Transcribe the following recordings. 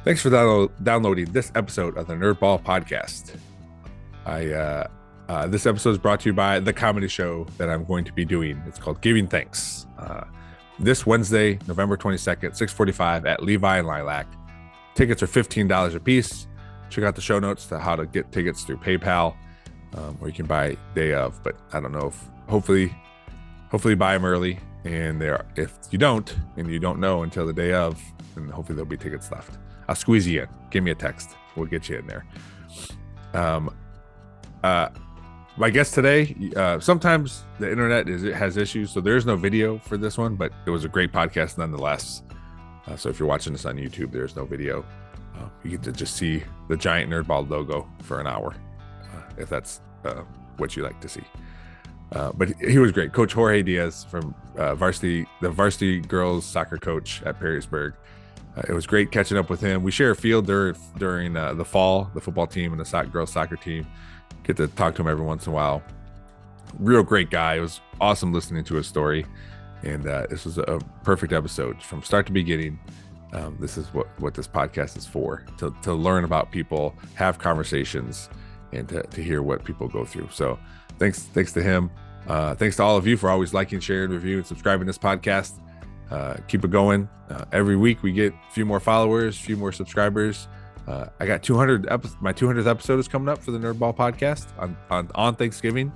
Thanks for downloading this episode of the Nerdball Podcast. This episode is brought to you by the comedy show that I'm going to be doing. It's called Giving Thanks. This Wednesday, November 22nd, 6:45 at Levi and Lilac. Tickets are $15 a piece. Check out the show notes to how to get tickets through PayPal, or you can buy day of. But I don't know if hopefully buy them early. And if you don't, and you don't know until the day of, then hopefully there'll be tickets left. I'll squeeze you in. Give me a text. We'll get you in there. My guest today, sometimes the internet has issues, so there's no video for this one, but it was a great podcast nonetheless. So if you're watching this on YouTube, there's no video. You get to just see the giant Nerdball logo for an hour, if that's what you like to see. But he was great. Coach Jorge Diaz from the varsity girls soccer coach at Perrysburg. It was great catching up with him. We share a field during the fall, the football team and the girls soccer team. Get to talk to him every once in a while. Real great guy. It was awesome listening to his story. And this was a perfect episode from start to beginning. This is what this podcast is for, to learn about people, have conversations, and to hear what people go through. So thanks to him. Thanks to all of you for always liking, sharing, reviewing, and subscribing to this podcast. Keep it going. Every week we get a few more followers, a few more subscribers. I got 200 my 200th episode is coming up for the Nerdball Podcast on Thanksgiving.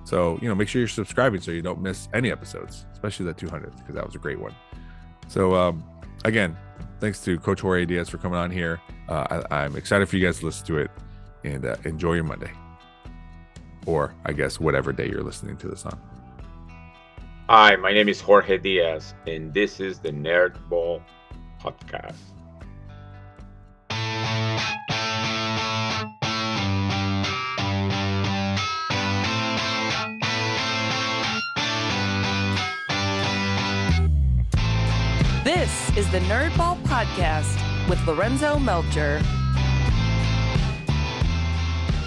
So, make sure you're subscribing so you don't miss any episodes, especially the 200th, because that was a great one. So, again, thanks to Coach Jorge Diaz for coming on here. I'm excited for you guys to listen to it, and enjoy your Monday. Or, I guess, whatever day you're listening to this on. Hi, my name is Jorge Diaz, and this is the Nerdball Podcast. This is the Nerdball Podcast with Lorenzo Melcher.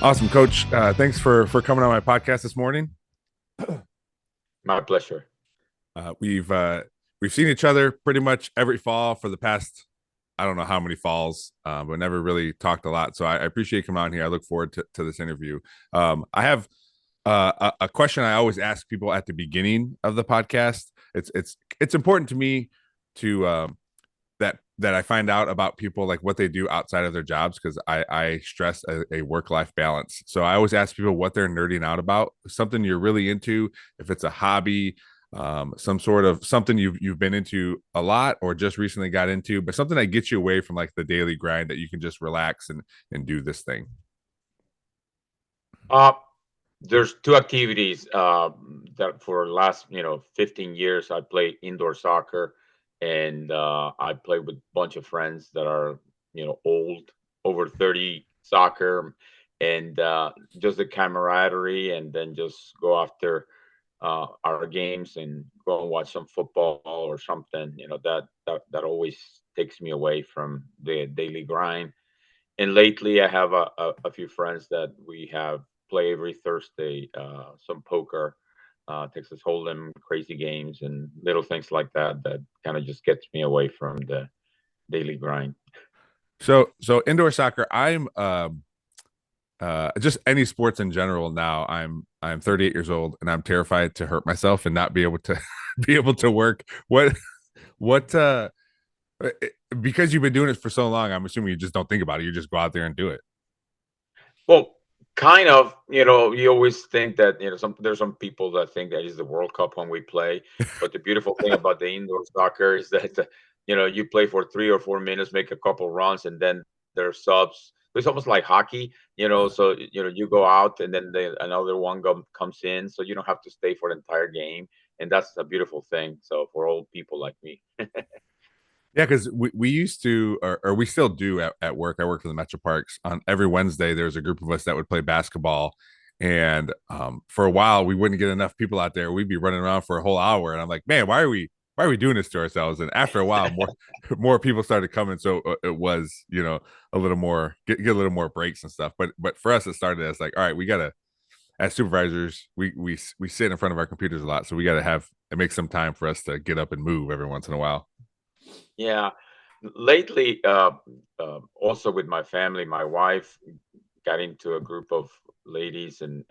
Awesome, Coach. Thanks for coming on my podcast this morning. My pleasure. We've seen each other pretty much every fall for the past, I don't know how many falls, but never really talked a lot. So I appreciate you coming on here. I look forward to this interview. I have a question I always ask people at the beginning of the podcast. It's important to me to that I find out about people, like what they do outside of their jobs, because I stress a work-life balance. So I always ask people what they're nerding out about, something you're really into, if it's a hobby, some sort of something you've been into a lot or just recently got into, but something that gets you away from like the daily grind, that you can just relax and do this thing. There's two activities that for the last 15 years I play indoor soccer, and I play with a bunch of friends that are old, over 30 soccer, and just the camaraderie, and then just go after our games and go and watch some football or something. That always takes me away from the daily grind. And lately I have a few friends that we have play every Thursday, some poker, Texas Hold'em, crazy games, and little things like that kind of just gets me away from the daily grind. So indoor soccer, I'm just any sports in general now. I'm 38 years old, and I'm terrified to hurt myself and not be able to work. What because you've been doing it for so long, I'm assuming you just don't think about it. You just go out there and do it. Well, kind of. You always think that there's some people that think that is the World Cup when we play, but the beautiful thing about the indoor soccer is that you play for 3 or 4 minutes, make a couple runs, and then there's subs. It's almost like hockey, so you go out and then another one comes in, so you don't have to stay for the entire game, and that's a beautiful thing. So for old people like me. Yeah, because we used to, or we still do at work. I work in the Metro Parks. On every Wednesday, there's a group of us that would play basketball. And for a while, we wouldn't get enough people out there. We'd be running around for a whole hour. And I'm like, man, why are we doing this to ourselves? And after a while, more people started coming. So it was, a little more, get a little more breaks and stuff. But for us, it started as like, all right, we got to, as supervisors, we sit in front of our computers a lot. So we got to make some time for us to get up and move every once in a while. Yeah. Lately, also with my family, my wife got into a group of ladies and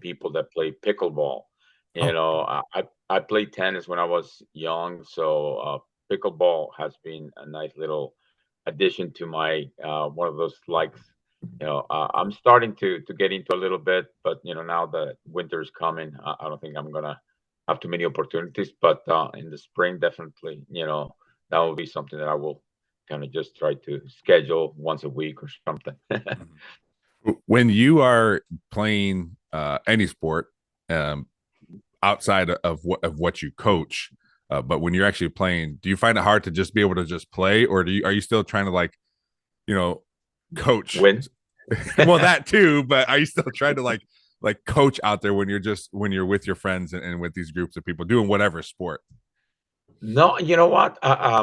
people that play pickleball. You Oh, know, I played tennis when I was young, so pickleball has been a nice little addition to my one of those likes. I'm starting to get into a little bit, but now that winter's coming, I don't think I'm gonna have too many opportunities. But in the spring, definitely, that will be something that I will kind of just try to schedule once a week or something. mhm. When you are playing any sport, um, outside of what you coach, but when you're actually playing, do you find it hard to just be able to just play, or are you still trying to, like, you know, coach? Win. Well, that too, but are you still trying to, like coach out there when you're with your friends and with these groups of people doing whatever sport? No, you know what? I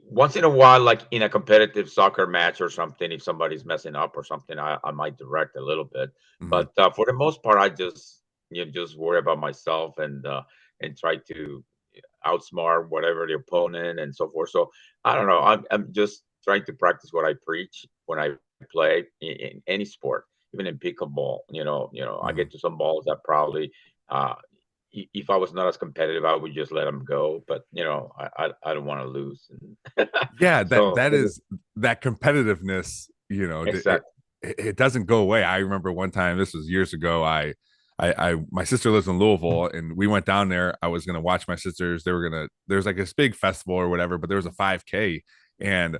once in a while, like in a competitive soccer match or something, if somebody's messing up or something, I might direct a little bit. Mm-hmm. But for the most part, I just worry about myself and try to outsmart whatever the opponent and so forth. So I don't know. I'm just trying to practice what I preach when I play in any sport, even in pickleball. I Mm-hmm. get to some balls that probably uh, if I was not as competitive, I would just let them go. But I don't want to lose. And Yeah, so that is that competitiveness. exactly. It doesn't go away. I remember one time, this was years ago. My sister lives in Louisville, and we went down there. I was gonna watch my sisters. There's like this big festival or whatever, but there was a 5K, and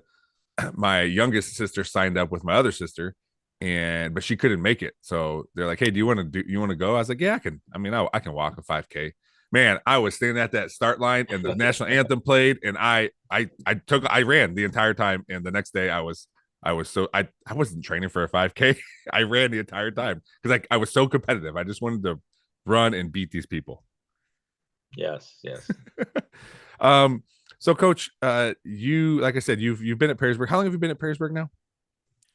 my youngest sister signed up with my other sister, but she couldn't make it. So they're like, "Hey, you want to go?" I was like, "Yeah, I can. I mean, I can walk a 5K." Man, I was standing at that start line, and the national anthem played, and I ran the entire time. And the next day, I wasn't training for a 5K. I ran the entire time because I was so competitive. I just wanted to run and beat these people. Yes, yes. um, so coach, you, like I said, you've been at Perrysburg. How long have you been at Perrysburg now?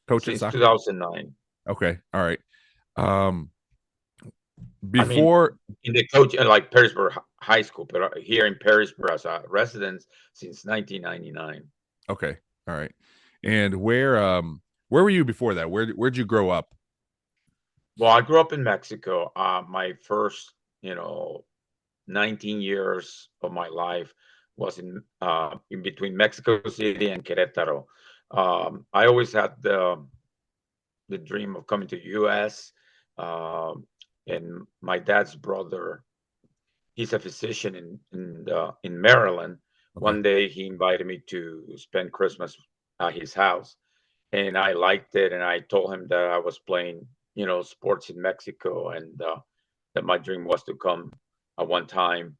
Coaching Since soccer? 2009. Okay. All right. Um, I mean, before, in the coach like Perrysburg High School, but here in Perrysburg as a resident since 1999. okay. All right. And where were you before that? Where'd you grow up? Well, I grew up in Mexico. My first, 19 years of my life was in between Mexico City and Querétaro. I always had the dream of coming to U.S. Um, and my dad's brother, he's a physician in Maryland. Okay. One day he invited me to spend Christmas at his house, and I liked it. And I told him that I was playing, sports in Mexico, and that my dream was to come at one time.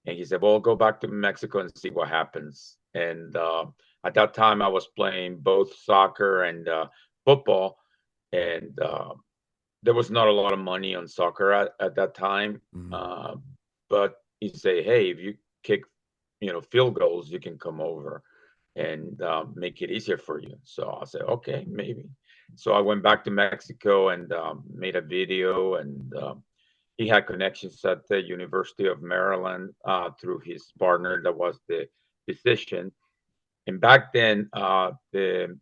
And he said, "Well, go back to Mexico and see what happens." And at that time, I was playing both soccer and football, and there was not a lot of money on soccer at that time. Mhm. Uh, but he say, "Hey, if you kick, field goals, you can come over and make it easier for you." So I said, "Okay, maybe." So I went back to Mexico and made a video, and he had connections at the University of Maryland through his partner that was the physician. And back then, the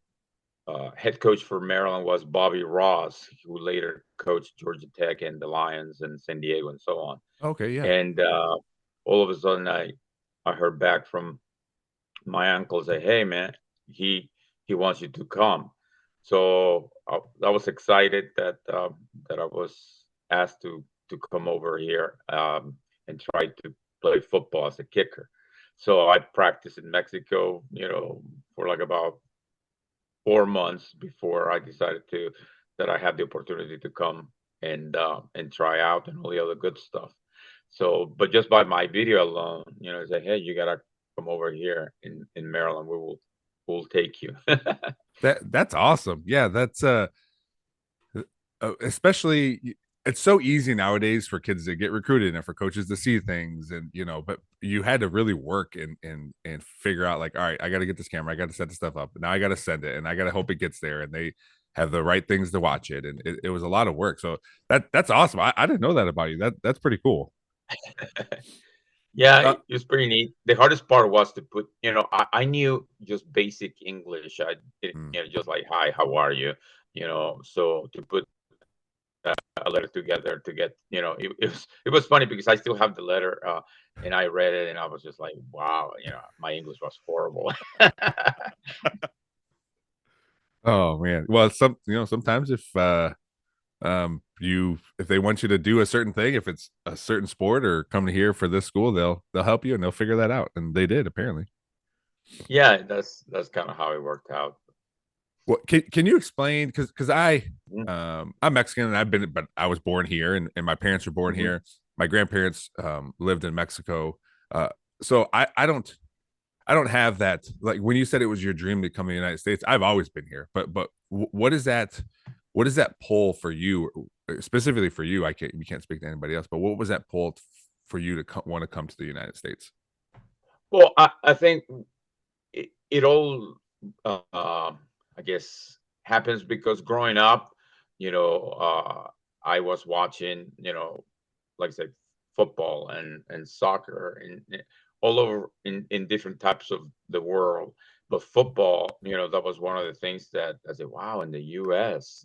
head coach for Maryland was Bobby Ross, who later coached Georgia Tech and the Lions and San Diego and so on. Okay. Yeah. And all of a sudden, I heard back from my uncle say, "Hey, man, he wants you to come." So I was excited that I was asked to come over here and try to play football as a kicker. So I practiced in Mexico, for like about 4 months before I decided to that I had the opportunity to come and try out and all the other good stuff. So, but just by my video alone, say, "Hey, you gotta come over here in Maryland. We'll take you." That's awesome. Yeah. That's especially, it's so easy nowadays for kids to get recruited and for coaches to see things, and but you had to really work and figure out, like, all right, I got to get this camera, I got to set the stuff up, now I got to send it, and I got to hope it gets there, and they have the right things to watch it, and it was a lot of work. So that's awesome. I didn't know that about you. That's pretty cool. Yeah, Uh, it was pretty neat. The hardest part was to put, I knew just basic English. mm. Just like, hi, how are you? So to put a letter together to get, it was funny because I still have the letter, and I read it and I was just like, wow, my English was horrible. Oh man. Well, sometimes if they want you to do a certain thing, if it's a certain sport or come to here for this school, they'll help you and they'll figure that out. And they did apparently. Yeah, that's kind of how it worked out. Well, can you explain? Because Mhm. I'm Mexican and but I was born here and my parents were born Mhm. here. My grandparents lived in Mexico. Uh, so I don't have that. Like when you said it was your dream to come to the United States, I've always been here. But what is that? What is that pull for you, specifically for you? We can't speak to anybody else. But what was that pull for you to want to come to the United States? Well, I think it all, I guess, happens because growing up, I was watching, like I said, football and soccer and all over in different types of the world. But football, that was one of the things that I said, wow, in the U.S.,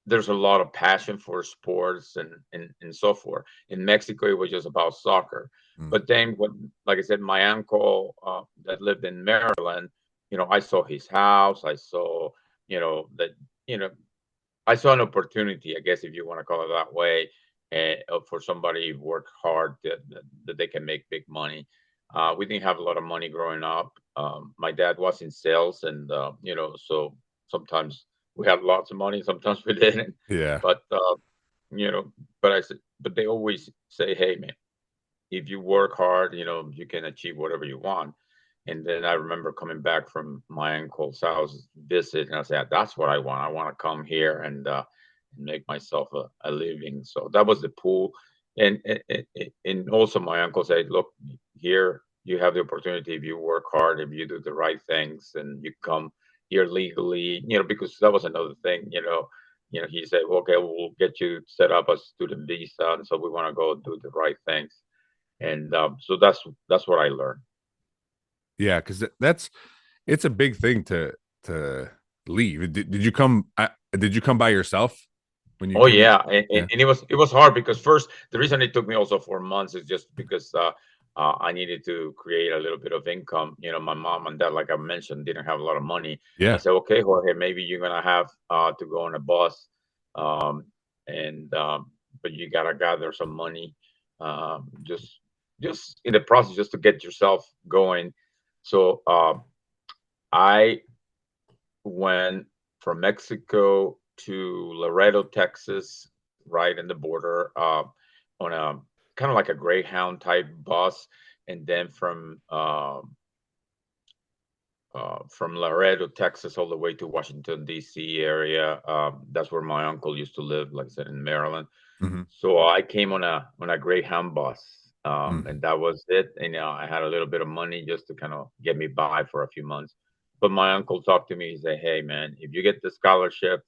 there's a lot of passion for sports and so forth. In Mexico, it was just about soccer. Mm, But then, like I said, my uncle that lived in Maryland, I saw his house. I saw, that, you know, I saw an opportunity, I guess, if you want to call it that way, for somebody who worked hard that they can make big money. We didn't have a lot of money growing up. My dad was in sales, and so sometimes we had lots of money, sometimes we didn't. yeah. But but I said, but they always say, "Hey, man, if you work hard, you can achieve whatever you want." And then I remember coming back from my uncle's house visit, and I said, "That's what I want. I want to come here and make myself a living." So that was the pool, and also my uncle said, "Look, here you have the opportunity if you work hard, if you do the right things, and you come here legally, because that was another thing, he said, well, okay, we'll get you set up a student visa, and so we want to go do the right things." And so that's what I learned. Yeah, because it's a big thing to leave. Did you come by yourself when you Oh came to? yeah, and, Yeah, and and it was hard because first the reason it took me also 4 months is just because I needed to create a little bit of income. My mom and dad, like I mentioned, didn't have a lot of money. I yeah. said, okay, Jorge, maybe you're gonna have to go on a bus, um, and but you gotta gather some money, just in the process, just to get yourself going. So I went from Mexico to Laredo, Texas, right in the border, on a kind of like a Greyhound type bus, and then from Laredo, Texas, all the way to Washington D.C. area. That's where my uncle used to live, like I said, in Maryland. Hmm. So I came on a Greyhound bus, Mm. and that was it. And I had a little bit of money just to kind of get me by for a few months. But my uncle talked to me. He said, "Hey, man, if you get the scholarship,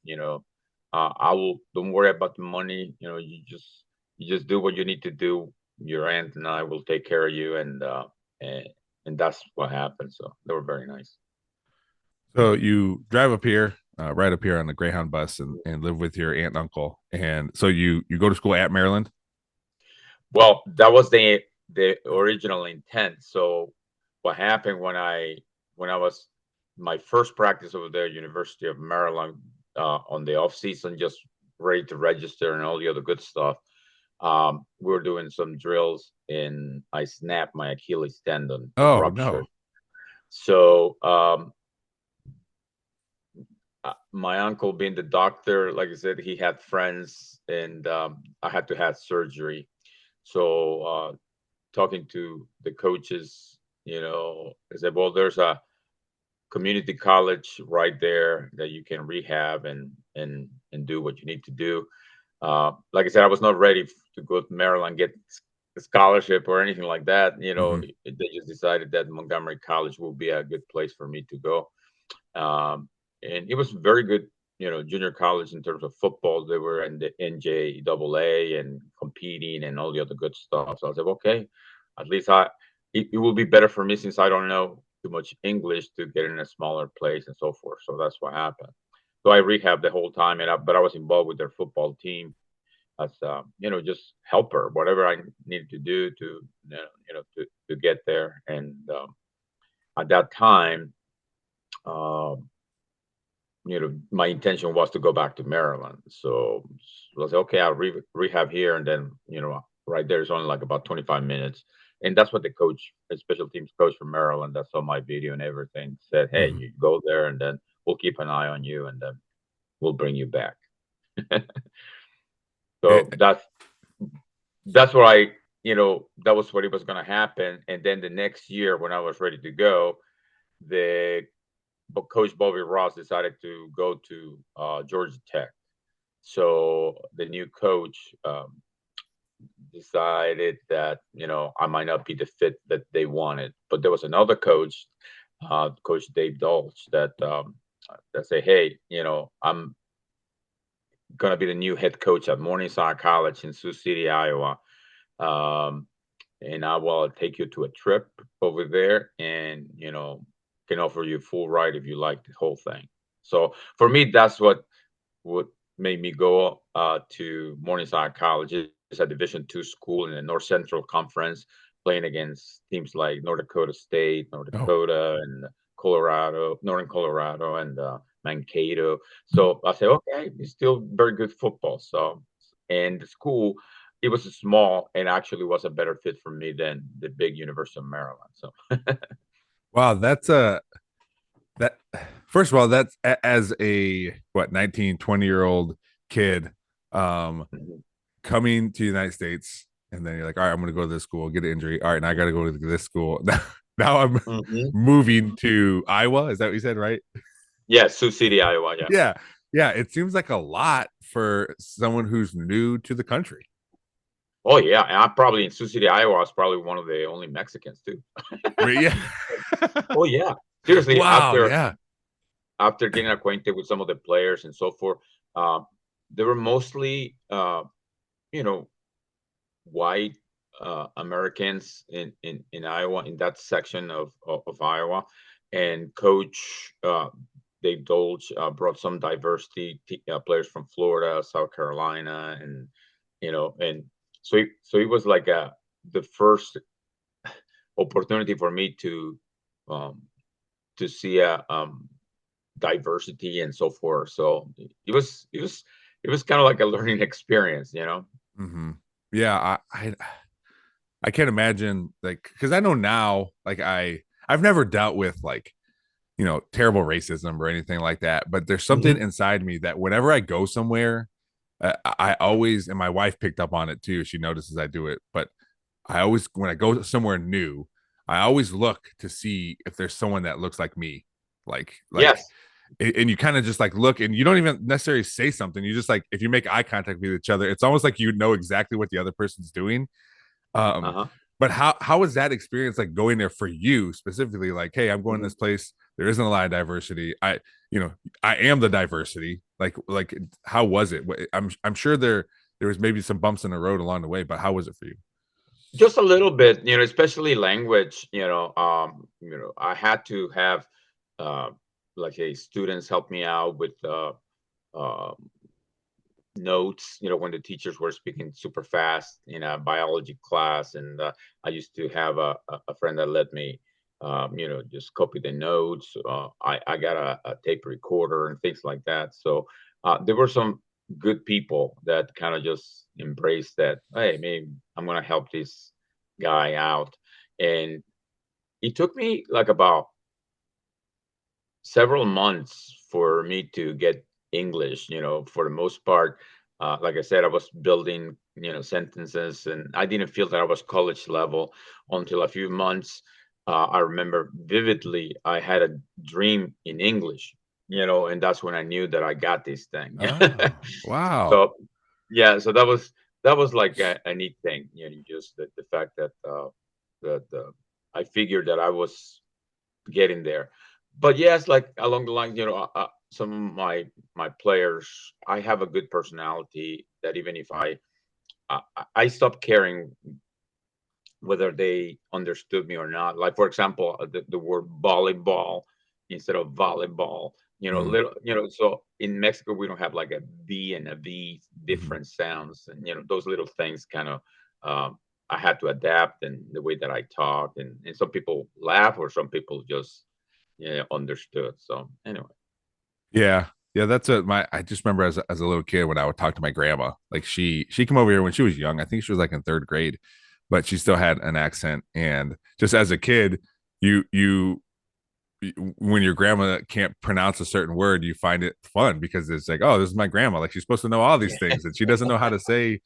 I will. Don't worry about the money. You just do what you need to do. Your aunt and I will take care of you." And, and that's what happened. So they were very nice. So you drive up here, right up here on the Greyhound bus, and live with your aunt and uncle, and so you go to school at Maryland. Well, that was the original intent. So what happened when I was my first practice over there, University of Maryland, on the off season, just ready to register and all the other good stuff. We were doing some drills and I snapped my Achilles tendon. It Oh ruptured. no. So my uncle, being the doctor, like I said, he had friends, and I had to have surgery. So talking to the coaches, I said, well, there's a community college right there that you can rehab and do what you need to do. Like I said, I was not ready to go to Maryland, get a scholarship or anything like that. Hmm. They just decided that Montgomery College will be a good place for me to go. And it was very good. junior college in terms of football. They were in the NJAA and competing and all the other good stuff. So I was like, okay, at least it will be better for me since I don't know too much English to get in a smaller place and so forth. So that's what happened. So I rehabbed the whole time, but I was involved with their football team as just helper, whatever I needed to do to to get there. And at that time, um, my intention was to go back to Maryland. So I was like, okay, I'll rehab here, and then right there is only like about 25 minutes. And that's what the coach, a special teams coach from Maryland, that saw my video and everything, said, hey, Mhm. you go there, and then we'll keep an eye on you, and then we'll bring you back. So It- that's what that was what it was going to happen. And then the next year, when I was ready to go, the coach Bobby Ross decided to go to Georgia Tech. So the new coach decided that I might not be the fit that they wanted, but there was another coach, Coach Dave Dolch, that say, hey, I'm gonna be the new head coach at Morningside College in Sioux City, Iowa. Um, and I will take you to a trip over there, and can offer you full ride if you like the whole thing. So for me, that's what made me go to Morningside College. It's a Division II school in the North Central Conference, playing against teams like North Dakota State, North oh, Dakota, and Colorado, Northern Colorado, and Mankato. So I said, okay, it's still very good football. So, and the school, it was small and actually was a better fit for me than the big University of Maryland. So, wow, that's a that first of all, that's as a what 19-20-year-old kid mhm, coming to the United States, and then you're like, all right, I'm gonna go to this school, get an injury. All right, now I gotta go to this school. Now I'm mhm. moving to Iowa. Is that what you said, right? Yeah, Sioux City, Iowa. Yeah. Yeah. Yeah. It seems like a lot for someone who's new to the country. Oh yeah, and I'm probably in Sioux City, Iowa. I was probably one of the only Mexicans too. Right, yeah. Oh yeah, seriously. Wow, After yeah. after getting acquainted with some of the players and so forth, uh, they were mostly you know white Americans in Iowa, in that section of Iowa, and Coach Dave Dolge brought some diversity, players from Florida, South Carolina, and and so it was like the first opportunity for me um, to see a diversity and so forth. So it was kind of like a learning experience. Hmm. Yeah, I can't imagine, like, because I know now, like, I've never dealt with, like, terrible racism or anything like that, but there's something Hmm. inside me that whenever I go somewhere, I always, and my wife picked up on it too, she notices I do it, but I always, when I go somewhere new, I always look to see if there's someone that looks like me, like Yes. and you kind of just like look, and you don't even necessarily say something, you just, like, if you make eye contact with each other, it's almost like you know exactly what the other person's doing. um Uh-huh. but how was that experience, like, going there for you specifically, like, hey, I'm going to Mhm. this place, there isn't a lot of diversity, I am the diversity, like how was it? I'm sure there was maybe some bumps in the road along the way, but how was it for you? Just a little bit, especially language. I had to have uh, like a students help me out with uh, notes, when the teachers were speaking super fast in a biology class. And I used to have a friend that let me, just copy the notes. I got a tape recorder and things like that. So there were some good people that kind of just embraced that. Hey, maybe I'm going to help this guy out. And it took me like about several months for me to get English, for the most part. Like I said, I was building, sentences, and I didn't feel that I was college level until a few months. I remember vividly, I had a dream in English, and that's when I knew that I got this thing. Oh, wow. So, yeah, so that was like a neat thing, just the fact that I figured that I was getting there. But yes, like along the lines, some of my players, I have a good personality that even if I stopped caring whether they understood me or not. Like for example, the word volleyball instead of volleyball. Mm, Little. So in Mexico we don't have like a B and a V mhm. different sounds, and those little things kind of. I had to adapt and the way that I talk, and some people laugh or some people just understood. So anyway. Yeah. Yeah, that's I just remember as a little kid when I would talk to my grandma. Like she came over here when she was young. I think she was like in third grade, but she still had an accent. And just as a kid, you when your grandma can't pronounce a certain word, you find it fun because it's like, oh, this is my grandma. Like she's supposed to know all these things, and she doesn't know how to say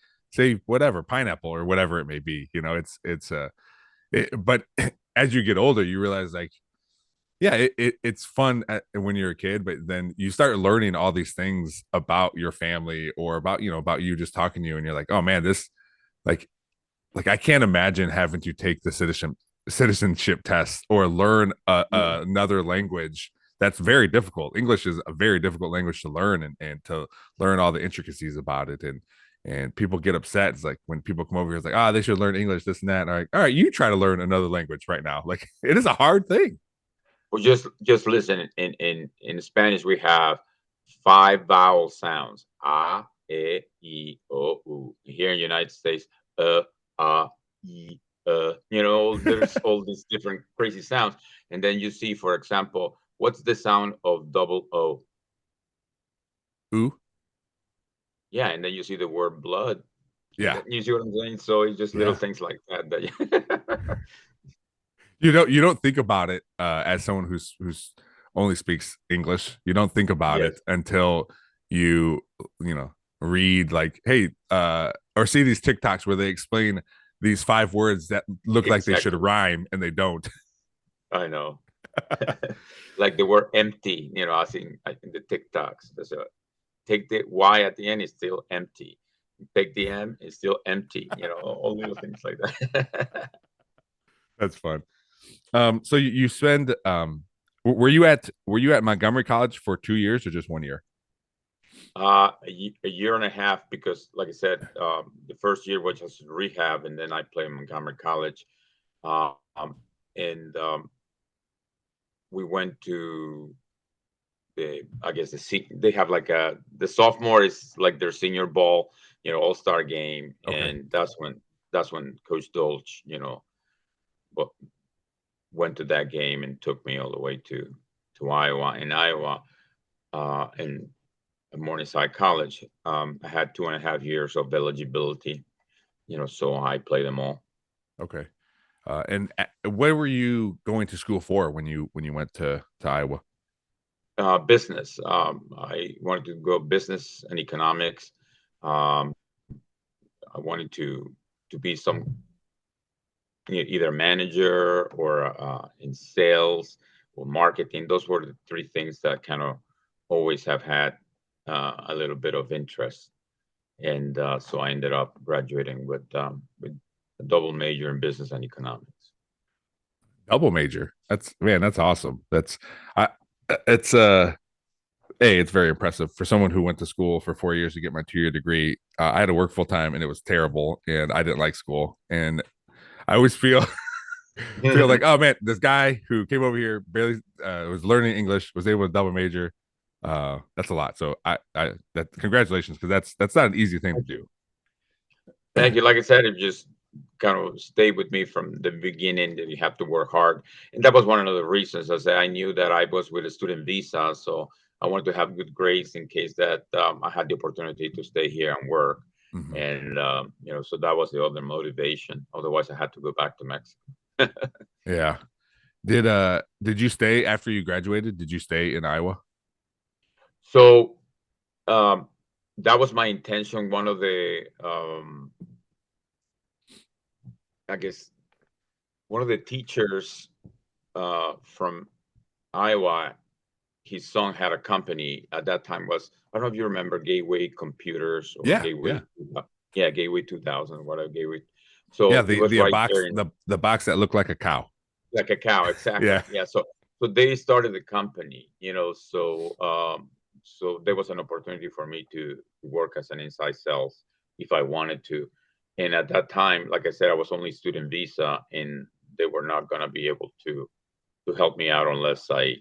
whatever, pineapple or whatever it may be. But as you get older, you realize like, yeah, it's fun when you're a kid, but then you start learning all these things about your family or about you just talking to you, and you're like, oh man, this like I can't imagine having to take the citizenship test or learn Yeah. another language. That's very difficult. English is a very difficult language to learn, and to learn all the intricacies about it. And people get upset. It's like when people come over here, it's like, they should learn English, this and that. And I'm like, all right, you try to learn another language right now. Like it is a hard thing. Well, just listen. In Spanish, we have five vowel sounds: a, e, I, o, u. Here in the United States, a, I, there's all these different crazy sounds. And then you see, for example, what's the sound of double O? Ooh, Yeah, and then you see the word blood. And yeah, then you see what I'm saying? So it's just little yeah. things like that that You don't think about it as someone who's only speaks English. You don't think about yes, it until you you know read like, hey, or see these TikToks where they explain these 5 words that look like they should exactly. rhyme and they don't. I know. Like the word empty, I think the TikToks. There's a take the Y at the end is still empty. Take the M is still empty. All little things like that. That's fun. So you spend were you at Montgomery College for 2 years or just 1 year? A year and a half because, like I said, the first year was just rehab, and then I played Montgomery College, um, and we went to I guess they have like the sophomore is like their senior ball, all-star game, Okay. and that's when Coach Dolch, but went to that game and took me all the way to Iowa. In Iowa, and at Morningside College, I had 2.5 years of eligibility, so I played them all. Okay. And where were you going to school for when you went to Iowa? Business. I wanted to go business and economics. Um, I wanted to be some either manager or in sales or marketing. Those were the three things that kind of always have had a little bit of interest, and so I ended up graduating with a double major in business and economics. Double major. That's man, that's awesome. I it's it's very impressive for someone who went to school for 4 years to get my 2 year degree. I had to work full time and it was terrible and I didn't like school. And I always feel like, oh man, this guy who came over here barely was learning English, was able to double major. That's a lot. So I that congratulations, because that's not an easy thing to do. Thank you. Like I said, it just kind of stayed with me from the beginning that you have to work hard. And that was one of the reasons. I said I knew that I was with a student visa. So I wanted to have good grades in case that I had the opportunity to stay here and work. Mhm. And, so that was the other motivation. Otherwise, I had to go back to Mexico. Yeah. Did you stay after you graduated? Did you stay in Iowa? So um, that was my intention. One of the, I guess, one of the teachers from Iowa, his son had a company at that time. I don't know if you remember Gateway Computers or Yeah, Gateway, yeah. yeah, Gateway 2000, whatever Gateway. Yeah, So it the was the right box there in the box that looked like a cow. like a cow, exactly. Yeah. Yeah. So so they started the company, so there was an opportunity for me to work as an inside sales if I wanted to. And at that time, like I said, I was only student visa, and they were not going to be able to help me out unless I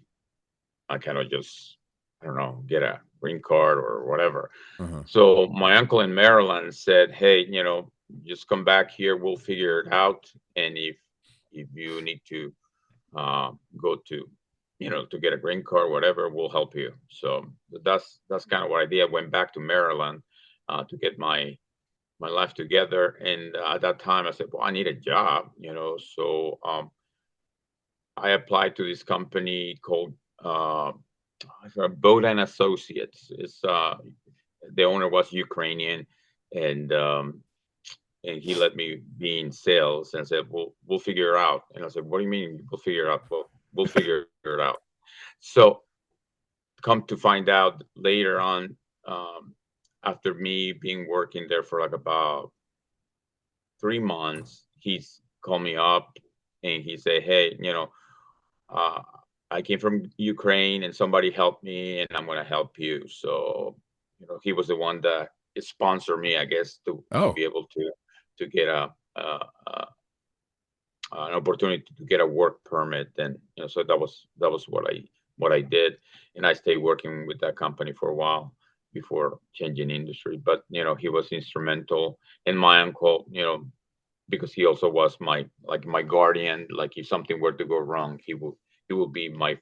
kind of just, I don't know, get a green card or whatever. Uh-huh. So my uncle in Maryland said, "Hey, just come back here. We'll figure it out. And if you need to go to, to get a green card, whatever, we'll help you." So that's kind of what I did. I went back to Maryland to get my life together. And at that time, I said, "Well, I need a job," So I applied to this company called Boat and Associates. It's The owner was Ukrainian, and he let me be in sales and said, "We'll figure it out." And I said, "What do you mean we'll figure it out?" "Well, we'll figure it out." So come to find out later on, after me being working there for like about 3 months, he's called me up and he said, "Hey, uh, I came from Ukraine and somebody helped me and I'm going to help you." So, he was the one that sponsored me, I guess, to Oh, be able to get an opportunity to get a work permit. And, so that was what I did. And I stayed working with that company for a while before changing industry. But, he was instrumental. And my uncle, because he also was my guardian. Like if something were to go wrong, he will be my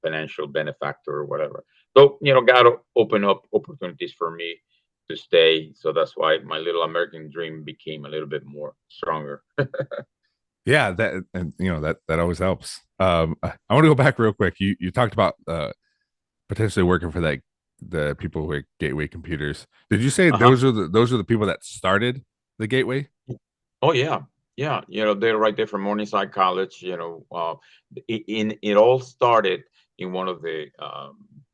financial benefactor or whatever. So God opened up opportunities for me to stay. So that's why my little American dream became a little bit more stronger. yeah, that and that always helps. I want to go back real quick. You talked about potentially working for the people who are Gateway Computers. Did you say Uh-huh. those are the people that started the Gateway? Oh yeah, yeah. They're right there from Morningside College. It all started in one of the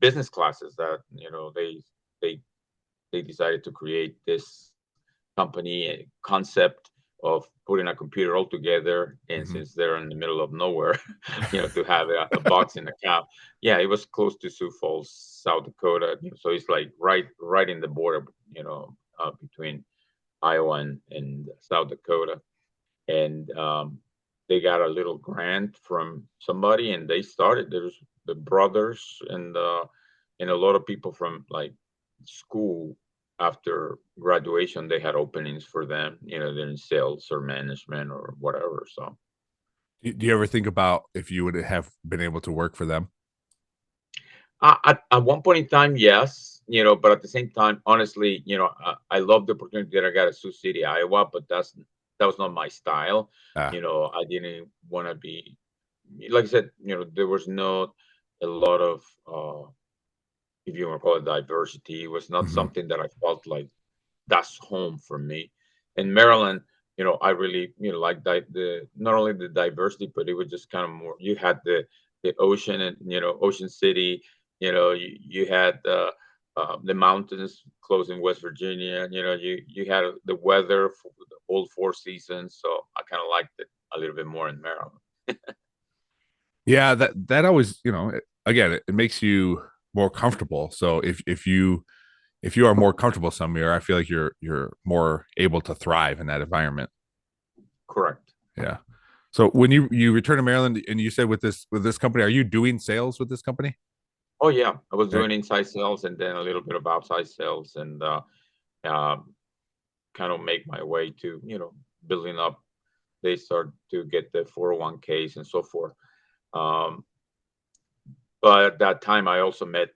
business classes that they they decided to create this company concept of putting a computer all together. And Hmm. since they're in the middle of nowhere, to have a box in the cab. Yeah, it was close to Sioux Falls, South Dakota. So it's like right in the border, between Iowa and South Dakota. And they got a little grant from somebody, and they started. There's the brothers and a lot of people from like school. After graduation, they had openings for them. They're in sales or management or whatever. So Do you ever think about if you would have been able to work for them? at one point in time, yes, but at the same time, honestly, I love the opportunity that I got at Sioux City, Iowa, but that was not my style. Ah. I didn't want to be, like I said, there was not a lot of, if you want to call it diversity. It was not Hmm. something that I felt like that's home for me. In Maryland, I really, like the not only the diversity, but it was just kind of more. You had the ocean and Ocean City. You had the mountains close in West Virginia. You had the weather for the whole 4 seasons. So I kind of liked it a little bit more in Maryland. Yeah, that always, again, it makes you more comfortable. So if you are more comfortable somewhere, I feel like you're more able to thrive in that environment. Correct. Yeah. So when you return to Maryland and you said with this company, are you doing sales with this company? Oh yeah, I was Right. doing inside sales and then a little bit of outside sales, and um, kind of make my way to building up. They start to get the 401ks and so forth. Um, but at that time, I also met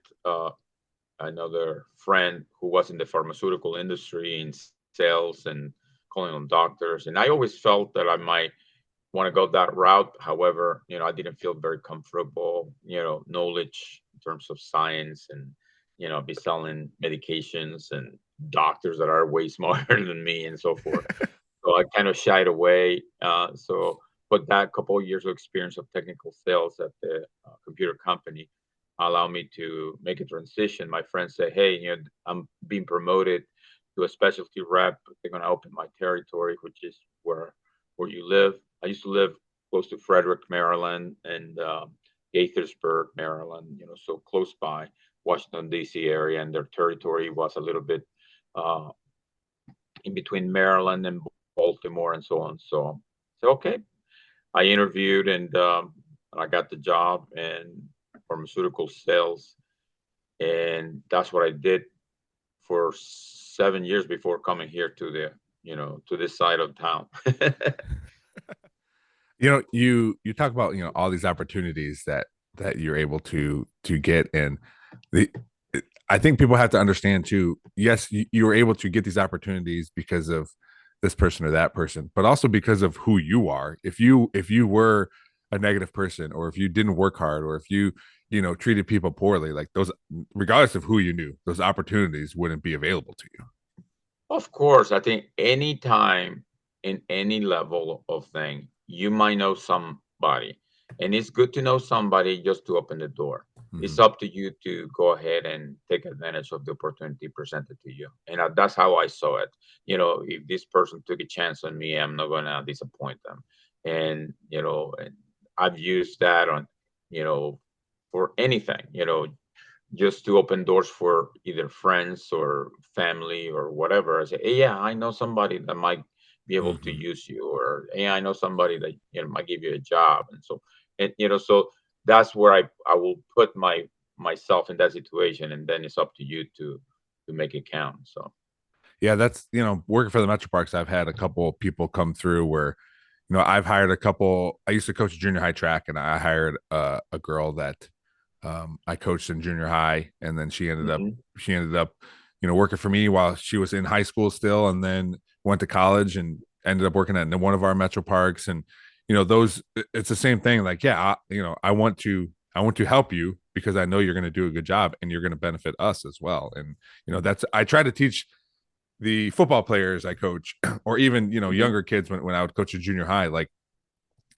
another friend who was in the pharmaceutical industry in sales and calling on doctors. And I always felt that I might want to go that route. However, I didn't feel very comfortable, knowledge in terms of science and, be selling medications and doctors that are way smarter than me and so forth. So I kind of shied away. But that couple of years of experience of technical sales at the computer company allowed me to make a transition. My friends say, "Hey, I'm being promoted to a specialty rep. They're going to open my territory, which is where you live." I used to live close to Frederick, Maryland, and Gaithersburg, Maryland, so close by Washington D.C. area, and their territory was a little bit uh, in between Maryland and Baltimore and so on. So okay, I interviewed and I got the job in pharmaceutical sales, and that's what I did for 7 years before coming here to to this side of town. You talk about all these opportunities that you're able to get, and the I think people have to understand too. Yes, you were able to get these opportunities because of this person or that person, but also because of who you are. If you were a negative person, or if you didn't work hard, or if you treated people poorly, like those, regardless of who you knew, those opportunities wouldn't be available to you. Of course, I think any time in any level of thing, you might know somebody, and it's good to know somebody just to open the door. It's Mhm. up to you to go ahead and take advantage of the opportunity presented to you, and that's how I saw it. If this person took a chance on me, I'm not gonna disappoint them, and I've used that on, you know, for anything. Just to open doors for either friends or family or whatever. I say, hey, yeah, I know somebody that might be able to Mhm. use you, or hey, I know somebody that might give you a job, and so that's where I will put myself in that situation, and then it's up to you to make it count. So Yeah, that's working for the Metro Parks. I've had a couple of people come through where I've hired a couple. I used to coach junior high track, and I hired a girl that I coached in junior high, and then mhm. she ended up working for me while she was in high school still, and then went to college and ended up working at one of our Metro Parks. And those, it's the same thing. Like, yeah, I want to help you because I know you're going to do a good job, and you're going to benefit us as well. And that's, I try to teach the football players I coach, or even Mhm. younger kids when I would coach a junior high, like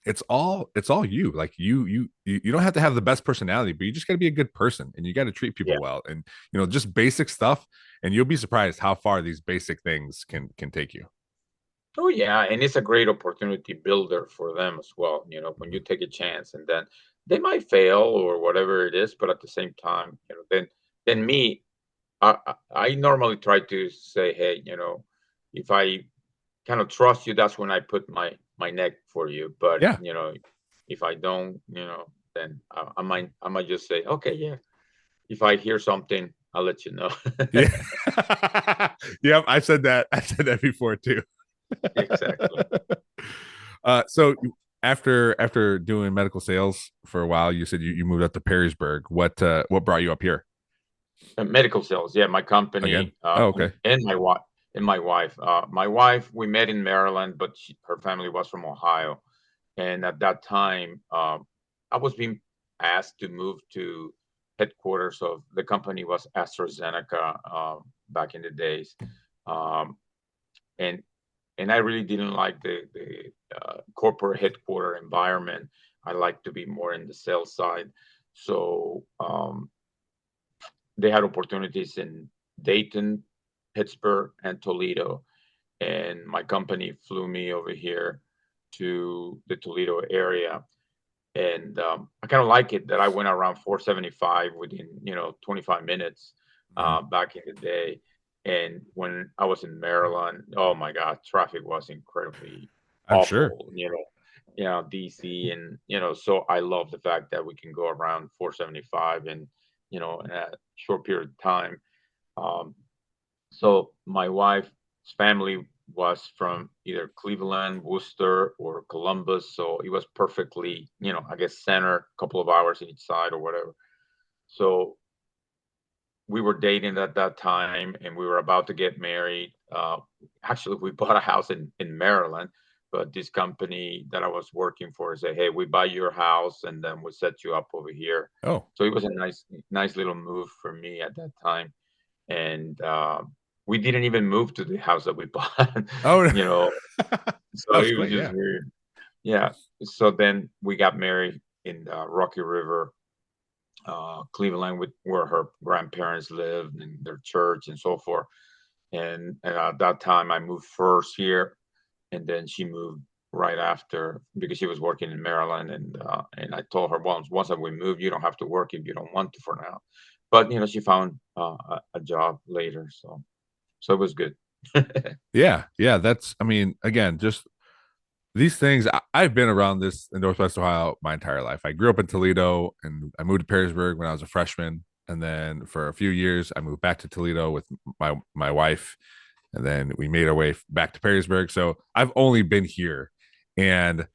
it's all you. Like you don't have to have the best personality, but you just got to be a good person, and you got to treat Yeah. people well, and just basic stuff. And you'll be surprised how far these basic things can take you. Oh yeah, and it's a great opportunity builder for them as well. When you Mhm. take a chance, and then they might fail or whatever it is, but at the same time, then me, I normally try to say, hey, if I kind of trust you, that's when I put my neck for you. But Yeah. if I don't, then I might just say, okay, yeah. If I hear something, I'll let you know. Yeah. Yep, I said that before too. Exactly. So after doing medical sales for a while, you said you moved up to Perrysburg. What brought you up here Medical sales, yeah, my again? company, Oh, and okay. my wife. My wife, we met in Maryland, but her family was from Ohio, and at that time, I was being asked to move to headquarters of the company was AstraZeneca, back in the days, um, and I really didn't like the corporate headquarter environment. I like to be more in the sales side, so they had opportunities in Dayton, Pittsburgh, and Toledo. And my company flew me over here to the Toledo area. And I kind of like it that I went around 475 within, 25 minutes Mhm. back in the day. And when I was in Maryland, oh my God, traffic was incredibly I'm sure. awful, DC. And, so I love the fact that we can go around 475 and, in a short period of time. Um, so my wife's family was from either Cleveland, Worcester, or Columbus. So it was perfectly, I guess center, a couple of hours each side or whatever. So we were dating at that time, and we were about to get married. Actually, we bought a house in Maryland, but this company that I was working for said, "Hey, we buy your house, and then we'll set you up over here." Oh. So it was a nice little move for me at that time, and we didn't even move to the house that we bought. Oh. you know, so That was it was quick. just Yeah. weird. Yeah. So then we got married in Rocky River, Cleveland, where her grandparents lived and their church and so forth. And at that time, I moved first here, and then she moved right after, because she was working in Maryland, and I told her once that we move, you don't have to work if you don't want to for now. But she found a job later, so it was good. Yeah, yeah. That's, I mean, again, just these things. I've been around this in Northwest Ohio my entire life. I grew up in Toledo, and I moved to Perrysburg when I was a freshman, and then for a few years I moved back to Toledo with my wife, and then we made our way back to Perrysburg. So I've only been here, and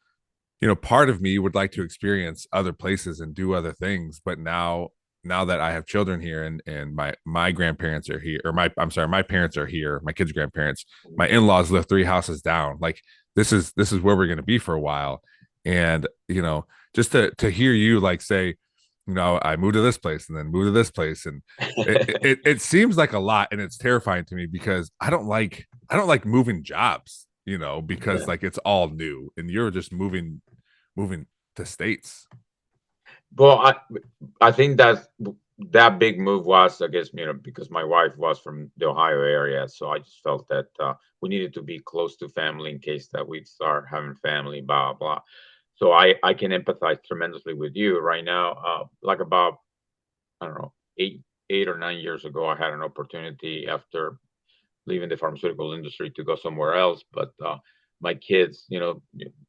part of me would like to experience other places and do other things, but now that I have children here, and my grandparents are here, or my parents are here, my kids' grandparents, my in-laws live 3 houses down. Like, this is where we're going to be for a while. And just to hear you like say, I moved to this place and then moved to this place, and it seems like a lot, and it's terrifying to me because I don't like moving jobs, because Yeah. like it's all new and you're just moving to states. Well, I think that big move was, I guess, because my wife was from the Ohio area, so I just felt that we needed to be close to family in case that we'd start having family, blah blah. So I can empathize tremendously with you right now. Like about, I don't know, 8 or 9 years ago, I had an opportunity after leaving the pharmaceutical industry to go somewhere else. But my kids,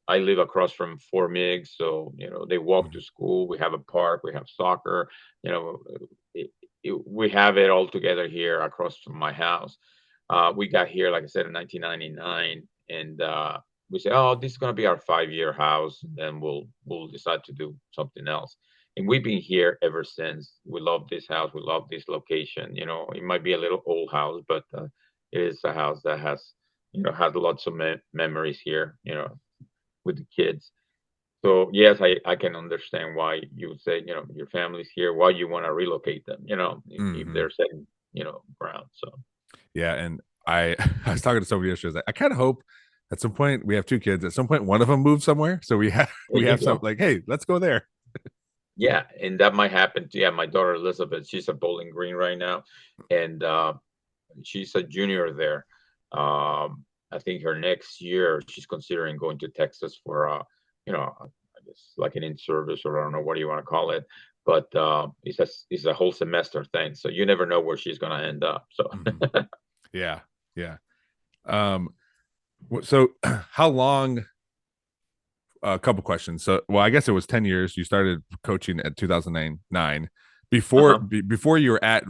I live across from Fort Meigs, so they walk to Mhm. school. We have a park, we have soccer. You know, we have it all together here across from my house. We got here, like I said, in 1999, and we said, "Oh, this is going to be our 5-year house, and then we'll decide to do something else." And we've been here ever since. We love this house. We love this location. It might be a little old house, but it is a house that has lots of memories here, with the kids. So yes, I can understand why you would say, your family's here, why you want to relocate them, if Mhm. they're setting, ground. So Yeah, and I I was talking to somebody yesterday. I was like, I kind of hope at some point, we have two kids. At some point, one of them moves somewhere, so we have there we you have some go. like, hey, let's go there. Yeah, and that might happen. Yeah, my daughter Elizabeth, she's at Bowling Green right now, and she's a junior there. I think her next year she's considering going to Texas for I guess like an in-service, or I don't know what do you want to call it, but it's a whole semester thing. So you never know where she's going to end up. So Mhm. Yeah, yeah. Um, so how long? A couple questions. So, well, I guess it was 10 years. You started coaching at 2009. Before uh-huh. before you were at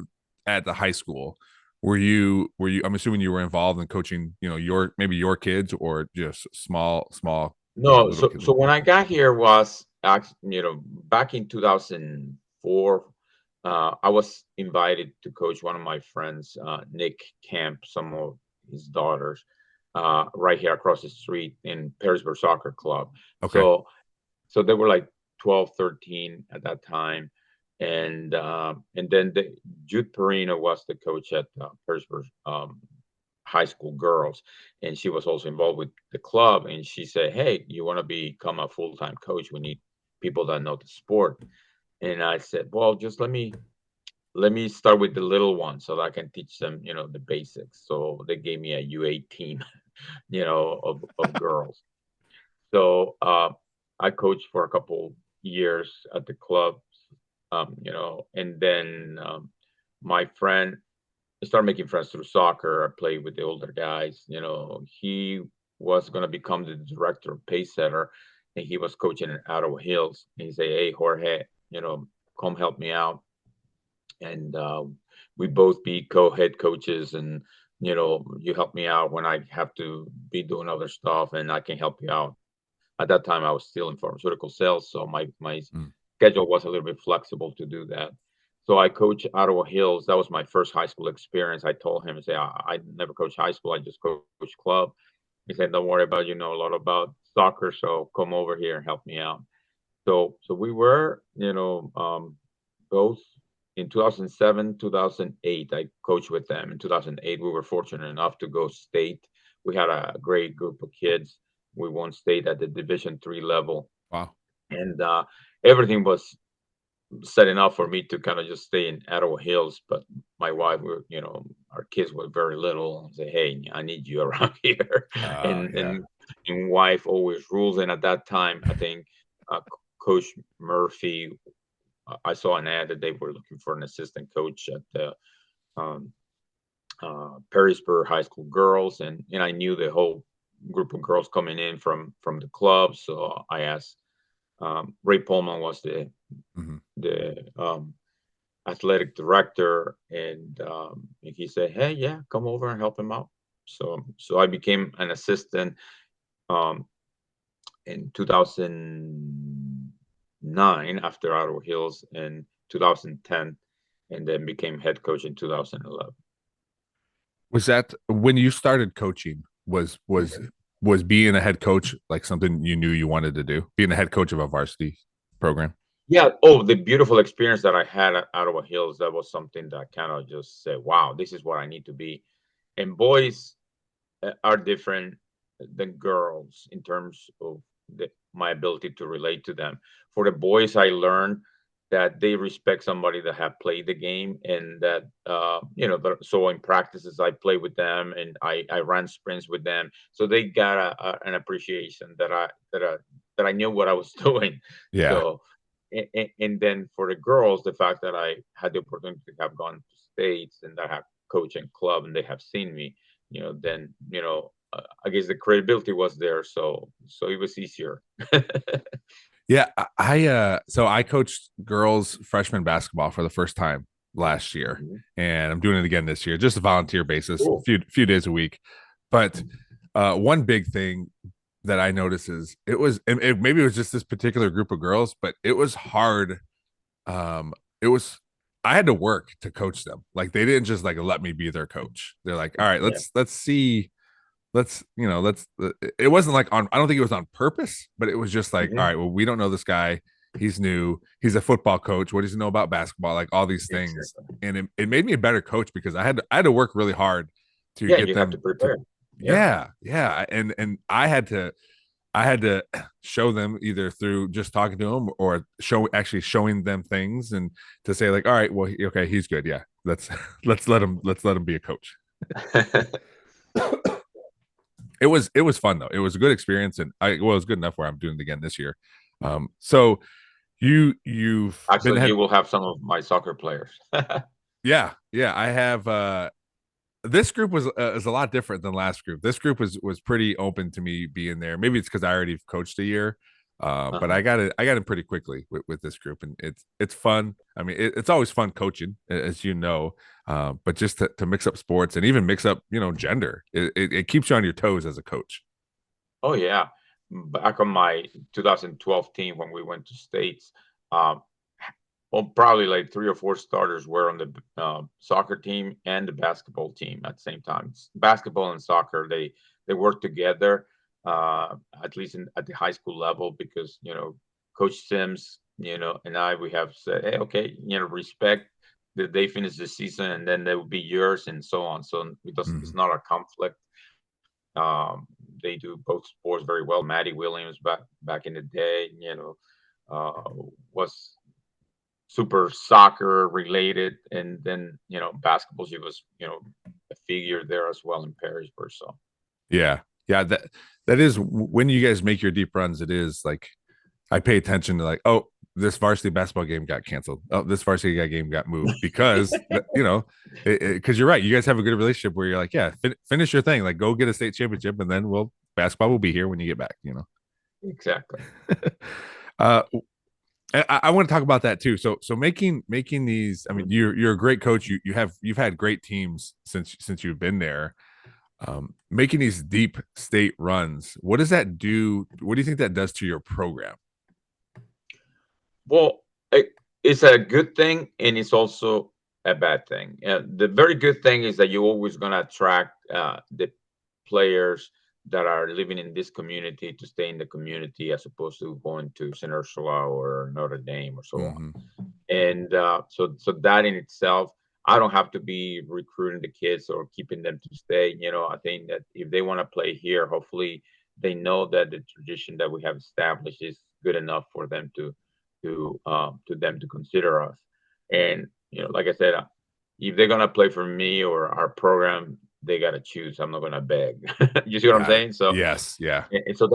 the high school, were you? I'm assuming you were involved in coaching. Your kids, or just small No, little so kids. so when I got here was back in 2004. I was invited to coach one of my friends, Nick Camp, some of his daughters, right here across the street in Perrysburg Soccer Club. Okay. So they were like 12, 13 at that time, and then Jude Perino was the coach at Perrysburg High School girls, and she was also involved with the club. And she said, "Hey, you want to become a full time coach? We need people that know the sport." And I said, "Well, just let me start with the little ones so that I can teach them, the basics." So they gave me a U8 team, of girls. So I coached for a couple years at the club, and then my friend, I started making friends through soccer. I played with the older guys. He was going to become the director of pace setter, and he was coaching in Ottawa Hills. And he said, "Hey, Jorge, come help me out." And we both be co-head coaches, and you help me out when I have to be doing other stuff, and I can help you out. At that time, I was still in pharmaceutical sales, so my Mm. schedule was a little bit flexible to do that. So I coach Ottawa Hills. That was my first high school experience. I told him, I say, I never coached high school. I just coach club. He said, "Don't worry about, a lot about soccer, so come over here and help me out." So we were, both in 2007, 2008. I coached with them. In 2008, we were fortunate enough to go state. We had a great group of kids. We won state at the Division 3 level, Wow. and everything was setting up for me to kind of just stay in Ottawa Hills. But my wife, our kids were very little, and say, "Hey, I need you around here." and Yeah. and and wife always rules. And at that time, I think Coach Murphy, I saw an ad that they were looking for an assistant coach at the um, Perrysburg High School girls, and I knew the whole group of girls coming in from the club. So I asked. Ray Pullman was Hmm. the athletic director, and he said, "Hey, yeah, come over and help him out." So I became an assistant um, in 2009 after Ottawa Hills in 2010, and then became head coach in 2011. Was that when you started coaching? Was being a head coach like something you knew you wanted to do? Being a head coach of a varsity program? Yeah. Oh, the beautiful experience that I had at Ottawa Hills, that was something that kind of just said, wow, this is what I need to be. And boys are different than girls in terms of my ability to relate to them. For the boys, I learned that they respect somebody that have played the game, and that so in practices I play with them, and I ran sprints with them, so they got an appreciation that I knew what I was doing. Yeah. So and then for the girls, the fact that I had the opportunity to have gone to states and that I have coaching club and they have seen me, then I guess the credibility was there, so it was easier. Yeah, so I coached girls freshman basketball for the first time last year, Mhm. and I'm doing it again this year, just a volunteer basis, Cool. few days a week. But one big thing that I noticed is maybe it was just this particular group of girls, but it was hard. It was I had to work to coach them. Like they didn't just like let me be their coach. They're like, all right, Yeah. let's see, let's it wasn't like on, I don't think it was on purpose, but it was just like, all Mhm. right, well, we don't know this guy, he's new, he's a football coach, what does he know about basketball, like all these things. Exactly. And it made me a better coach because I had to work really hard to Yeah, get you have to them to, prepare. Yeah. yeah, and I had to show them either through just talking to them or showing them things, and to say like, all right, well, okay, he's good, yeah, let's let's let him be a coach. It was fun though. It was a good experience, and it was good enough where I'm doing it again this year. So you've been Actually, ahead. you will have some of my soccer players. Yeah. I have. This group was is a lot different than last group. This group was pretty open to me being there. Maybe it's because I already coached a year, but Uh-huh. I got it pretty quickly with this group, and it's fun. I mean, it's always fun coaching, as you know, but just to mix up sports and even mix up gender, it keeps you on your toes as a coach. Oh yeah. Back on my 2012 team when we went to states, um, well, probably like three or four starters were on the soccer team and the basketball team at the same time. Basketball and soccer, they work together, at least at the high school level, because Coach Sims, and we have said, hey, okay, respect that they finish the season and then they will be yours and so on. So it's Mhm. not a conflict. Um, they do both sports very well. Maddie Williams back in the day, was super soccer related, and then basketball. She was a figure there as well in Perrysburg. So Yeah, that is when you guys make your deep runs. It is like I pay attention to like, oh, this varsity basketball game got canceled. Oh, this varsity game got moved because because you're right. You guys have a good relationship where you're like, yeah, finish your thing, like go get a state championship, and then basketball will be here when you get back. exactly. uh, I want to talk about that too. So making these. I mean, you're a great coach. You've had great teams since you've been there. Making these deep state runs. What does that do? What do you think that does to your program? Well, it's a good thing, and it's also a bad thing. The very good thing is that you're always going to attract the players that are living in this community to stay in the community, as opposed to going to St. Ursula or Notre Dame or so on. Mm-hmm. And so that in itself, I don't have to be recruiting the kids or keeping them to stay. I think that if they want to play here, hopefully they know that the tradition that we have established is good enough for them to them to consider us. And like I said, if they're gonna play for me or our program, they gotta choose. I'm not gonna beg. You see what I'm Got it. saying? So Yes. Yeah. and so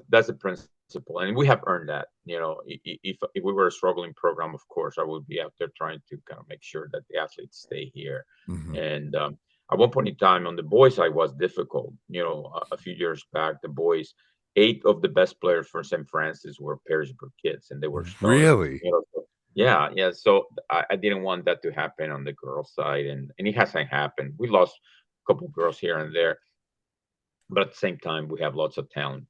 that's the principle, and we have earned that. You know, if we were a struggling program, of course, I would be out there trying to kind of make sure that the athletes stay here. Hmm. And at one point in time, on the boys' side, was difficult. You know, a few years back, the boys, 8 of the best players for St. Francis were Perrysburg kids, and they were stars. Really? You know, so, yeah, yeah. So I didn't want that to happen on the girls' side, and it hasn't happened. We lost a couple girls here and there, but at the same time, we have lots of talent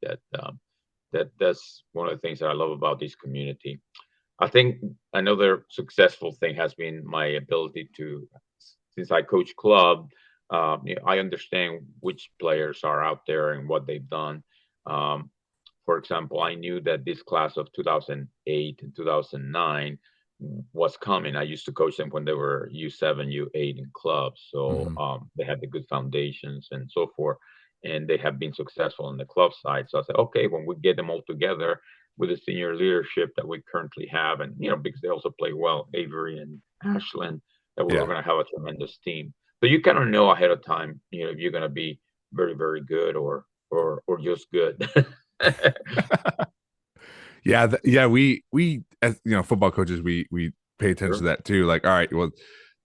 that's one of the things that I love about this community. I think another successful thing has been my ability to, since I coach club, I understand which players are out there and what they've done. Um, for example, I knew that this class of 2008 and 2009 was coming. I used to coach them when they were U7, U8 in clubs, so Hmm. they had the good foundations and so forth, and they have been successful on the club side. So I said, okay, when we get them all together with the senior leadership that we currently have, and because they also play well, Avery and Ashland, that we're Yeah. going to have a tremendous team. So you kind of know ahead of time, if you're going to be very, very good or just good. Yeah, yeah. We as football coaches, we pay attention to Sure. that too. Like, all right, well,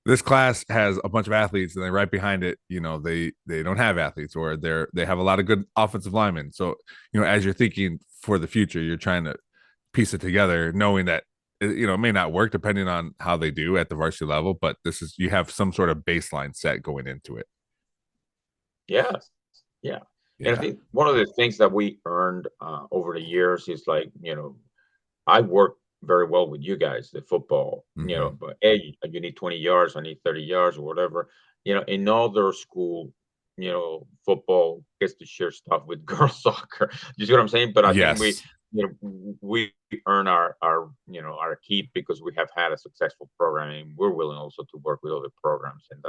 this class has a bunch of athletes, and then right behind it, they don't have athletes, or they have a lot of good offensive linemen. So, as you're thinking for the future, you're trying to piece it together, knowing that it may not work depending on how they do at the varsity level, but you have some sort of baseline set going into it. Yes. Yeah. And I Yeah. think one of the things that we earned over the years is like, I work very well with you guys, the football, Hmm. but hey, you need 20 yards, I need 30 yards or whatever. In other school, football gets to share stuff with girls soccer. You see what I'm saying? But I think we, Yes. we earn our keep because we have had a successful programming. We're willing also to work with other programs, and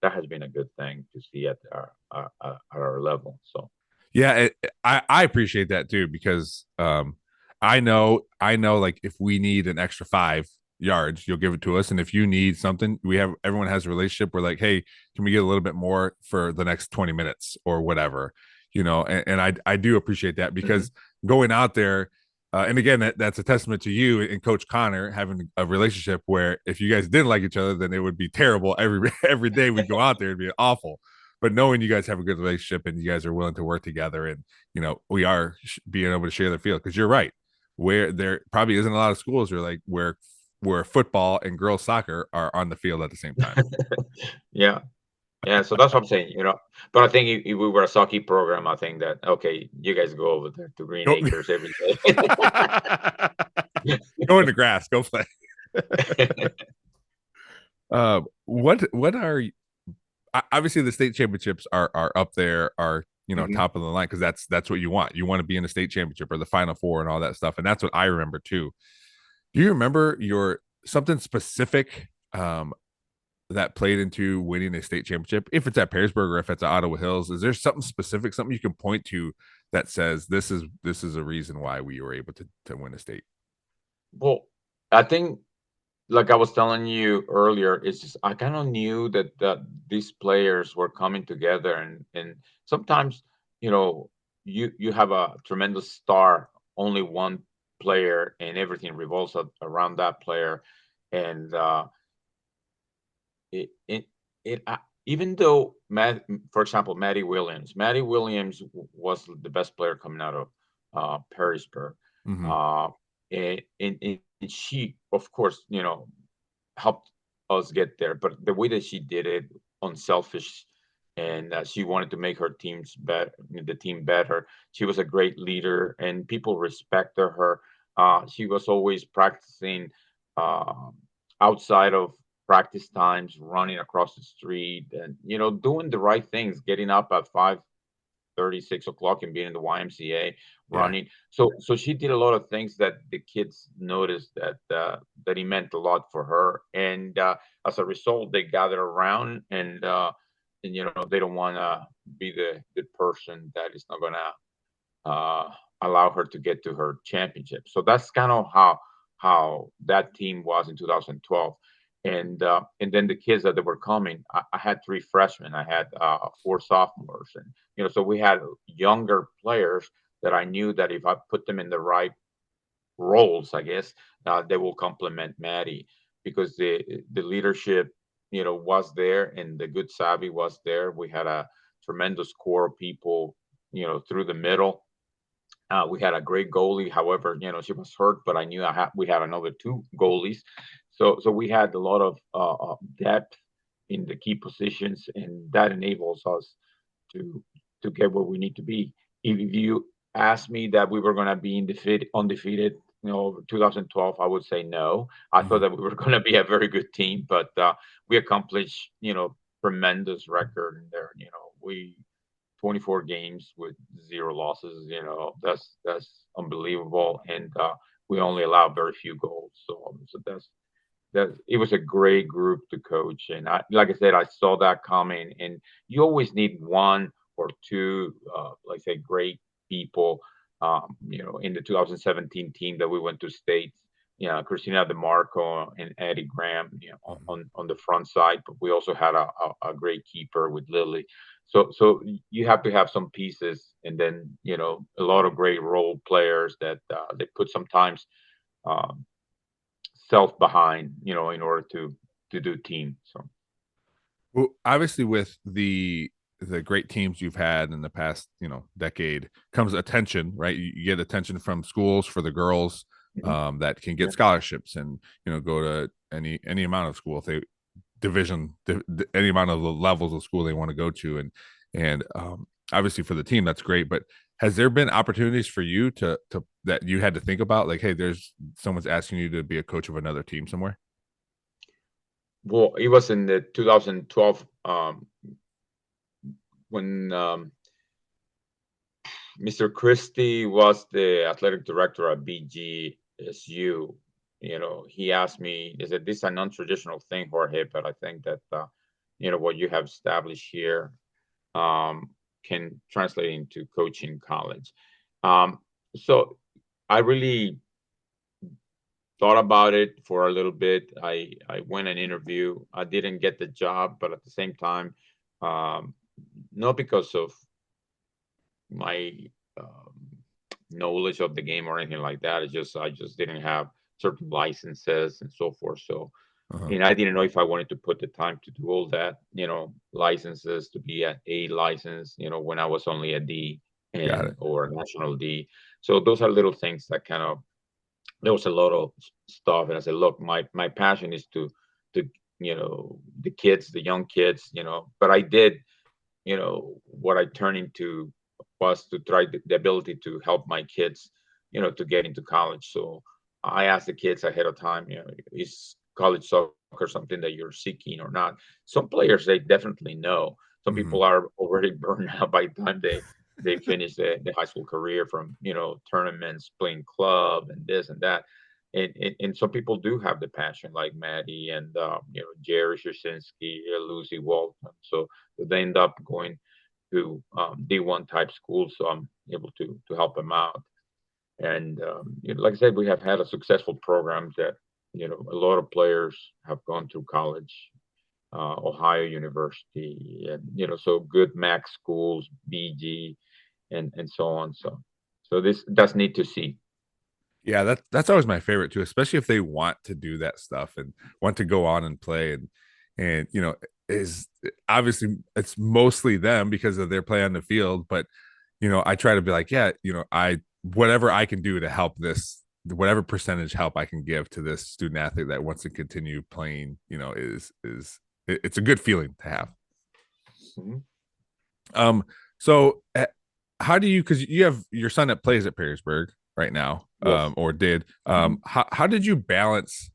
that has been a good thing to see at our level. So Yeah, I appreciate that too because I know like if we need an extra 5 yards, you'll give it to us, and if you need something, everyone has a relationship. We're like, hey, can we get a little bit more for the next 20 minutes or whatever, and I do appreciate that because mhm. going out there. And again, that's a testament to you and Coach Connor having a relationship where if you guys didn't like each other, then it would be terrible every day we'd go out there. It'd be awful, but knowing you guys have a good relationship and you guys are willing to work together and we are being able to share the field because you're right, where there probably isn't a lot of schools where football and girls soccer are on the field at the same time. Yeah. Yeah, so that's what I'm saying, But I think if we were a soccer program, I think that okay, you guys go over there to Green Go, Acres every day. go in the grass, go play. What are obviously the state championships are up there, are Mhm. top of the line because that's what you want. You want to be in the state championship or the Final Four and all that stuff, and that's what I remember too. Do you remember your something specific that played into winning a state championship? If it's at Perrysburg or if it's at Ottawa Hills, is there something specific, something you can point to that says this is a reason why we were able to win a state? Well, I think like I was telling you earlier, it's just I kind of knew that these players were coming together, and sometimes you know you have a tremendous star, only one player, and everything revolves around that player, and it it it even though for example, Maddie Williams was the best player coming out of Perrysburg, Mm-hmm. uh, and she, of course, helped us get there. But the way that she did it, unselfish, and she wanted to make her the team better. She was a great leader, and people respected her. She was always practicing uh, outside of practice times, running across the street, and doing the right things, getting up at 5:30, 6 o'clock, and being in the YMCA Yeah. running. So she did a lot of things that the kids noticed that he meant a lot for her, and as a result, they gathered around, and they don't want to be the person that is not gonna uh, allow her to get to her championship. So that's kind of how that team was in 2012. and then the kids that they were coming, I had three freshmen, I had four sophomores, and so we had younger players that I knew that if I put them in the right roles, I guess, they will complement Maddie, because the leadership, was there, and the good savvy was there. We had a tremendous core of people, through the middle. We had a great goalie. However, she was hurt, but I knew we had another two goalies. So we had a lot of depth in the key positions, and that enables us to get where we need to be. If you asked me that we were going to be undefeated, 2012, I would say no. I thought Mhm. that we were going to be a very good team, but we accomplished, tremendous record in there. We 24 games with zero losses. That's unbelievable, and we only allowed very few goals. So that it was a great group to coach, and like I said, I saw that coming. And you always need one or two, like say, great people. In the 2017 team that we went to states, Christina DeMarco and Eddie Graham, Mhm. on the front side, but we also had a great keeper with Lily. So you have to have some pieces, and then a lot of great role players that they put sometimes um, self behind, in order to do team. So Well, obviously, with the great teams you've had in the past, decade, comes attention, right? You get attention from schools for the girls, mhm, that can yeah. get scholarships and go to any amount of school if they any amount of the levels of school they want to go to, and obviously for the team that's great. But has there been opportunities for you to that you had to think about, like, hey, there's someone's asking you to be a coach of another team somewhere? Well, it was in the 2012, when Mr. Christie was the athletic director at BGSU. He asked me, he said, "This is a non-traditional thing, Jorge, but I think that what you have established here um, can translate into coaching college." Um, so I really thought about it for a little bit. I went an interview. I didn't get the job, but at the same time, um, not because of my um, knowledge of the game or anything like that. It's just I just didn't have certain licenses and so forth. So, Uh-huh. and I didn't know if I wanted to put the time to do all that. Licenses to be an A license. When I was only a D Got and it. or a national D. So those are little things that kind of, there was a lot of stuff, and I said, look, my passion is to the kids, the young kids, but I did, what I turned into was to try the ability to help my kids, to get into college. So I asked the kids ahead of time, is college soccer something that you're seeking or not? Some players, they definitely know. Some Hmm. people are already burned out by the time they finish the high school career from, tournaments, playing club and this and that. And some people do have the passion, like Maddie and Jerry Shasinski, Lucy Walton. So they end up going to D1 type schools, so I'm able to help them out. And like I said, we have had a successful program that a lot of players have gone through college, Ohio University, and so good Mac schools, BG, and so on. So that's neat to see. Yeah, that's always my favorite too, especially if they want to do that stuff and want to go on and play, and is obviously it's mostly them because of their play on the field. But I try to be like, yeah, I whatever I can do to help this, whatever percentage help I can give to this student athlete that wants to continue playing, it's a good feeling to have. Mhm. Um, so how do you, because you have your son that plays at Perrysburg right now, Yes. or did, Mhm. how did you balance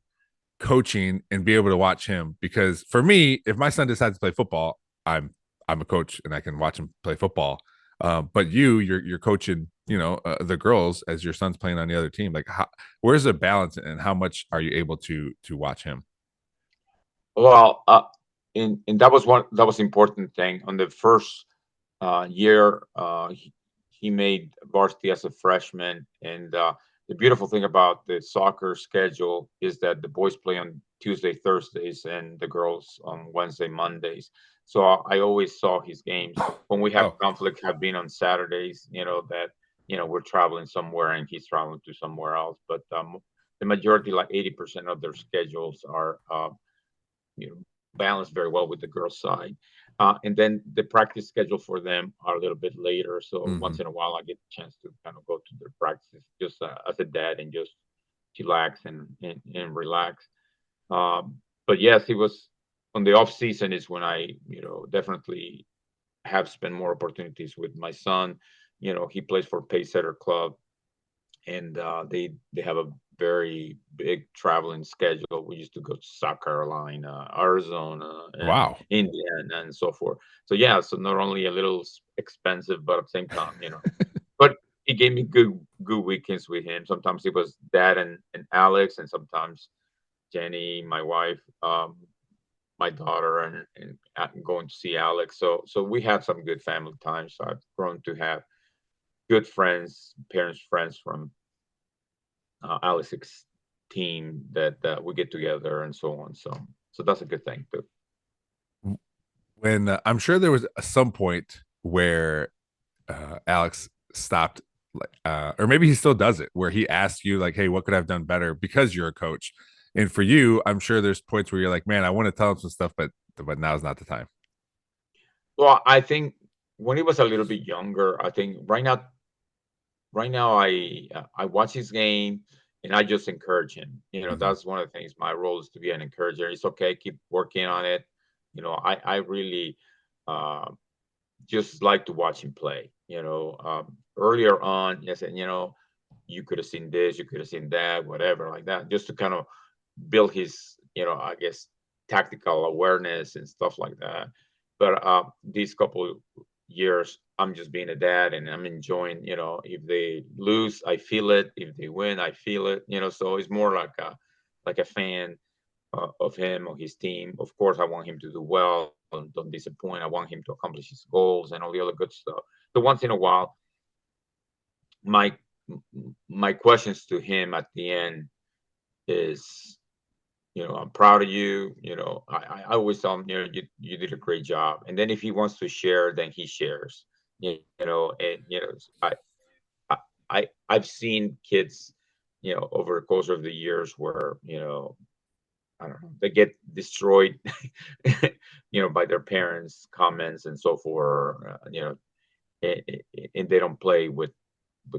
coaching and be able to watch him? Because for me, if my son decides to play football, I'm a coach and I can watch him play football. But you're coaching, the girls as your son's playing on the other team. Like, where's the balance and how much are you able to watch him? Well, and that was important thing on the first year. He made varsity as a freshman, and the beautiful thing about the soccer schedule is that the boys play on Tuesday, Thursdays, and the girls on Wednesday, Mondays. So I always saw his games. When we have Oh, conflict, have been on Saturdays. That we're traveling somewhere and he's traveling to somewhere else. But the majority, like 80% of their schedules, are you know balanced very well with the girls' side. And then the practice schedule for them are a little bit later. So hmm. once in a while, I get a chance to kind of go to their practices just as a dad and just chillax and relax. But yes, it was on the off season is when I, definitely have spent more opportunities with my son. He plays for Paysetter Club, and they have a very big traveling schedule. We used to go to South Carolina, Arizona, and Wow. Indiana, and so forth. So yeah, so not only a little expensive, but at the same time, But he gave me good weekends with him. Sometimes it was Dad and Alex, and sometimes Jenny, my wife, my daughter, and going to see Alex. So we had some good family time. So I've grown to have good friends, parents, friends from Alex's team that we get together and so on. So that's a good thing too. When I'm sure there was some point where Alex stopped, or maybe he still does it, where he asks you like, "Hey, what could I have done better?" Because you're a coach, and for you, I'm sure there's points where you're like, "Man, I want to tell him some stuff, but now's not the time." Well, I think when he was a little bit younger, I think right now I watch his game and I just encourage him. Hmm. That's one of the things. My role is to be an encourager. It's okay, keep working on it. I really uh, just like to watch him play. Earlier on, I said, you could have seen this, you could have seen that, whatever, like that, just to kind of build his, I guess, tactical awareness and stuff like that. But these couple years, I'm just being a dad and I'm enjoying, if they lose, I feel it. If they win, I feel it, so it's more like a fan of him or his team. Of course, I want him to do well and don't disappoint. I want him to accomplish his goals and all the other good stuff. So once in a while, my my questions to him at the end is, I'm proud of you. I always tell him, you did a great job. And then if he wants to share, then he shares. And I, I've seen kids, over the course of the years where, I don't know, they get destroyed, by their parents' comments and so forth, and they don't play with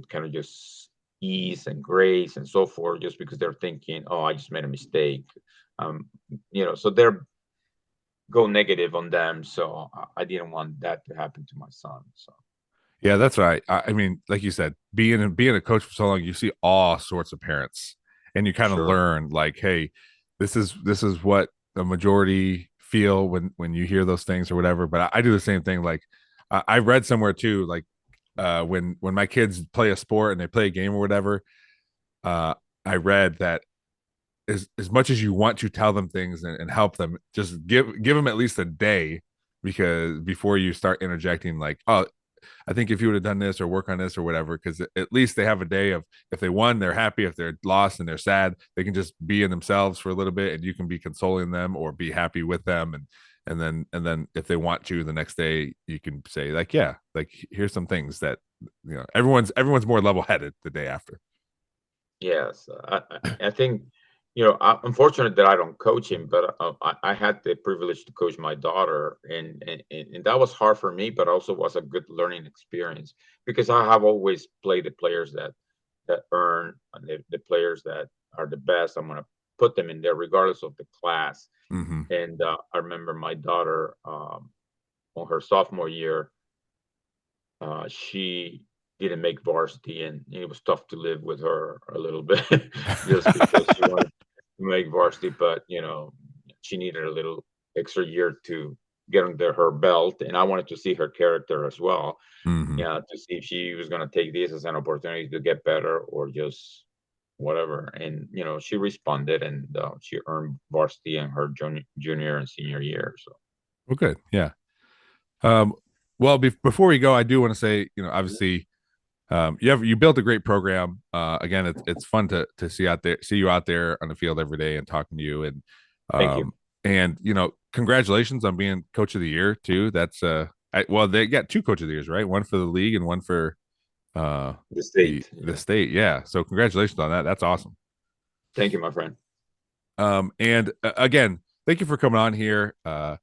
kind of just ease and grace and so forth, just because they're thinking, oh, I just made a mistake. Um, so they're go negative on them. So I didn't want that to happen to my son. So Yeah, that's right. I mean, like you said, being a coach for so long, you see all sorts of parents, and you kind of sure. learn like, hey, this is what the majority feel when you hear those things or whatever. But I do the same thing. Like I read somewhere too, like when my kids play a sport and they play a game or whatever, uh, I read that as much as you want to tell them things and help them, just give them at least a day because before you start interjecting like, oh, I think if you would have done this or work on this or whatever, because at least they have a day of if they won, they're happy. If they're lost and they're sad, they can just be in themselves for a little bit, and you can be consoling them or be happy with them, and then if they want to, the next day you can say like, yeah, like here's some things that everyone's more level headed the day after. Yes, I think I'm fortunate that I don't coach him, but I had the privilege to coach my daughter, and that was hard for me, but also was a good learning experience because I have always played the players that earn and the players that are the best. I'm going to put them in there regardless of the class. Mm-hmm. And I remember my daughter on her sophomore year, she didn't make varsity, and it was tough to live with her a little bit just because she wanted to make varsity, but she needed a little extra year to get under her belt, and I wanted to see her character as well, Mm-hmm. yeah, to see if she was going to take this as an opportunity to get better or just whatever. And she responded, and she earned varsity in her junior and senior year. So Well, good. Yeah. Um, well, before we go, I do want to say, obviously, you built a great program. Again, it's fun to see you out there on the field every day and talking to you. And Thank you. and congratulations on being coach of the year too. That's well, they got 2 coach of the years, right? One for the league and one for The state. the state. Yeah. So congratulations on that. That's awesome. Thank you, my friend. And again, thank you for coming on here. I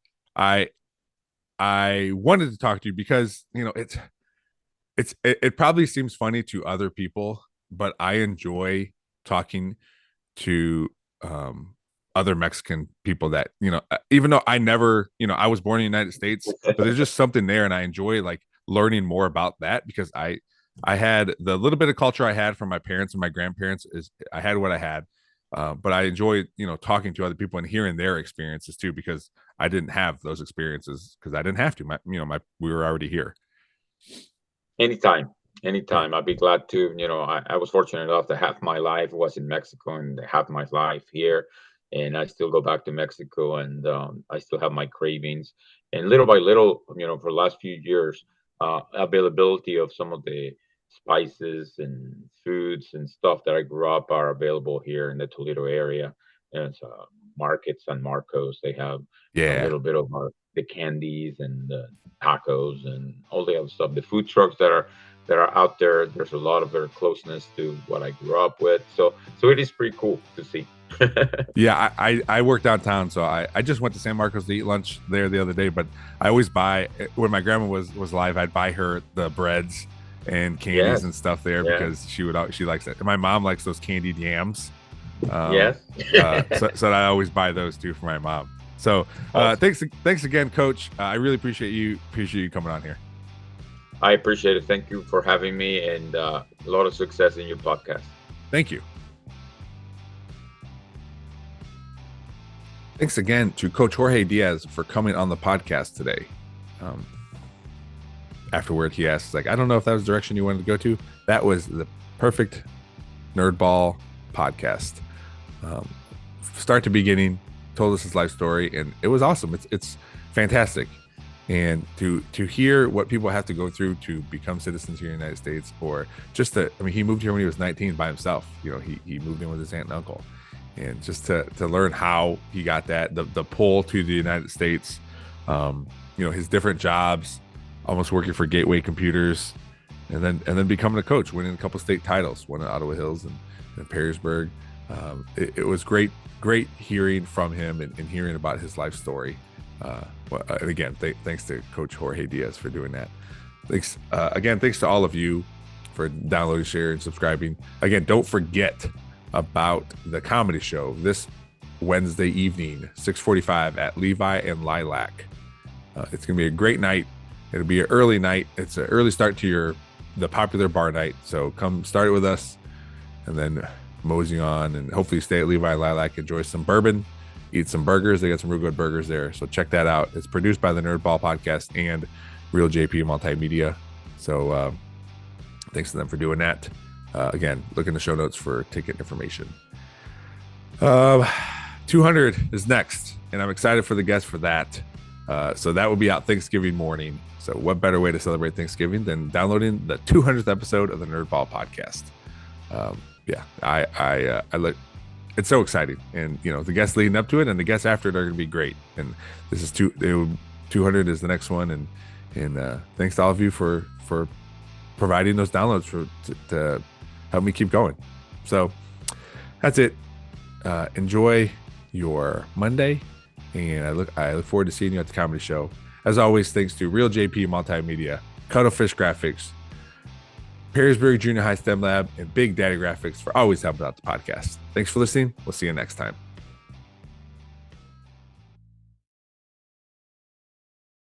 wanted to talk to you because it probably seems funny to other people, but I enjoy talking to other Mexican people that even though I never I was born in the United States, but there's just something there, and I enjoy like learning more about that because I had the little bit of culture I had from my parents and my grandparents. Is I had what I had, but I enjoy talking to other people and hearing their experiences too, because I didn't have those experiences because I didn't have to. We were already here. Anytime. I'd be glad to. I was fortunate enough to half my life was in Mexico and half my life here. And I still go back to Mexico, and I still have my cravings. And little by little, for the last few years, availability of some of the spices and foods and stuff that I grew up are available here in the Toledo area. And markets and Marcos, they have a little bit of the candies and the tacos and all the other stuff. The food trucks that are out there, there's a lot of very closeness to what I grew up with. So it is pretty cool to see. Yeah, I work downtown, so I just went to San Marcos to eat lunch there the other day. But I always buy, when my grandma was alive, I'd buy her the breads and candies and stuff there because she likes it. And my mom likes those candied yams. So I always buy those too for my mom. So thanks again, Coach. I really appreciate you coming on here. I appreciate it. Thank you for having me, and a lot of success in your podcast. Thank you. Thanks again to Coach Jorge Diaz for coming on the podcast today. Afterward, he asked, I don't know if that was the direction you wanted to go to. That was the perfect Nerdball podcast. Start to beginning, told us his life story, and it was awesome. It's fantastic. And to hear what people have to go through to become citizens here in the United States, or just he moved here when he was 19 by himself. He moved in with his aunt and uncle. And just to learn how he got that, the pull to the United States, his different jobs, almost working for Gateway Computers, and then becoming a coach, winning a couple state titles, one in Ottawa Hills and Perrysburg. It was great hearing from him and hearing about his life story. And again, thanks to Coach Jorge Diaz for doing that. Thanks thanks to all of you for downloading, sharing, subscribing. Again, don't forget about the comedy show this Wednesday evening, 6:45 at Levi and Lilac. It's gonna be a great night. It'll be an early night. It's an early start to the popular bar night. So come start it with us, and then mosey on, and hopefully stay at Levi and Lilac, enjoy some bourbon, eat some burgers. They got some real good burgers there. So check that out. It's produced by the Nerdball Podcast and Real JP Multimedia. So thanks to them for doing that. Again, look in the show notes for ticket information. 200 is next, and I'm excited for the guest for that. So that will be out Thanksgiving morning. So what better way to celebrate Thanksgiving than downloading the 200th episode of the Nerdball Podcast? I look. It's so exciting, and the guests leading up to it and the guests after it are going to be great. And this is 200 is the next one, and thanks to all of you for providing those downloads to help me keep going. So that's it. Enjoy your Monday, and I look forward to seeing you at the comedy show. As always, thanks to Real JP Multimedia, Cuttlefish Graphics, Perrysburg Junior High STEM Lab, and Big Daddy Graphics for always helping out the podcast. Thanks for listening. We'll see you next time.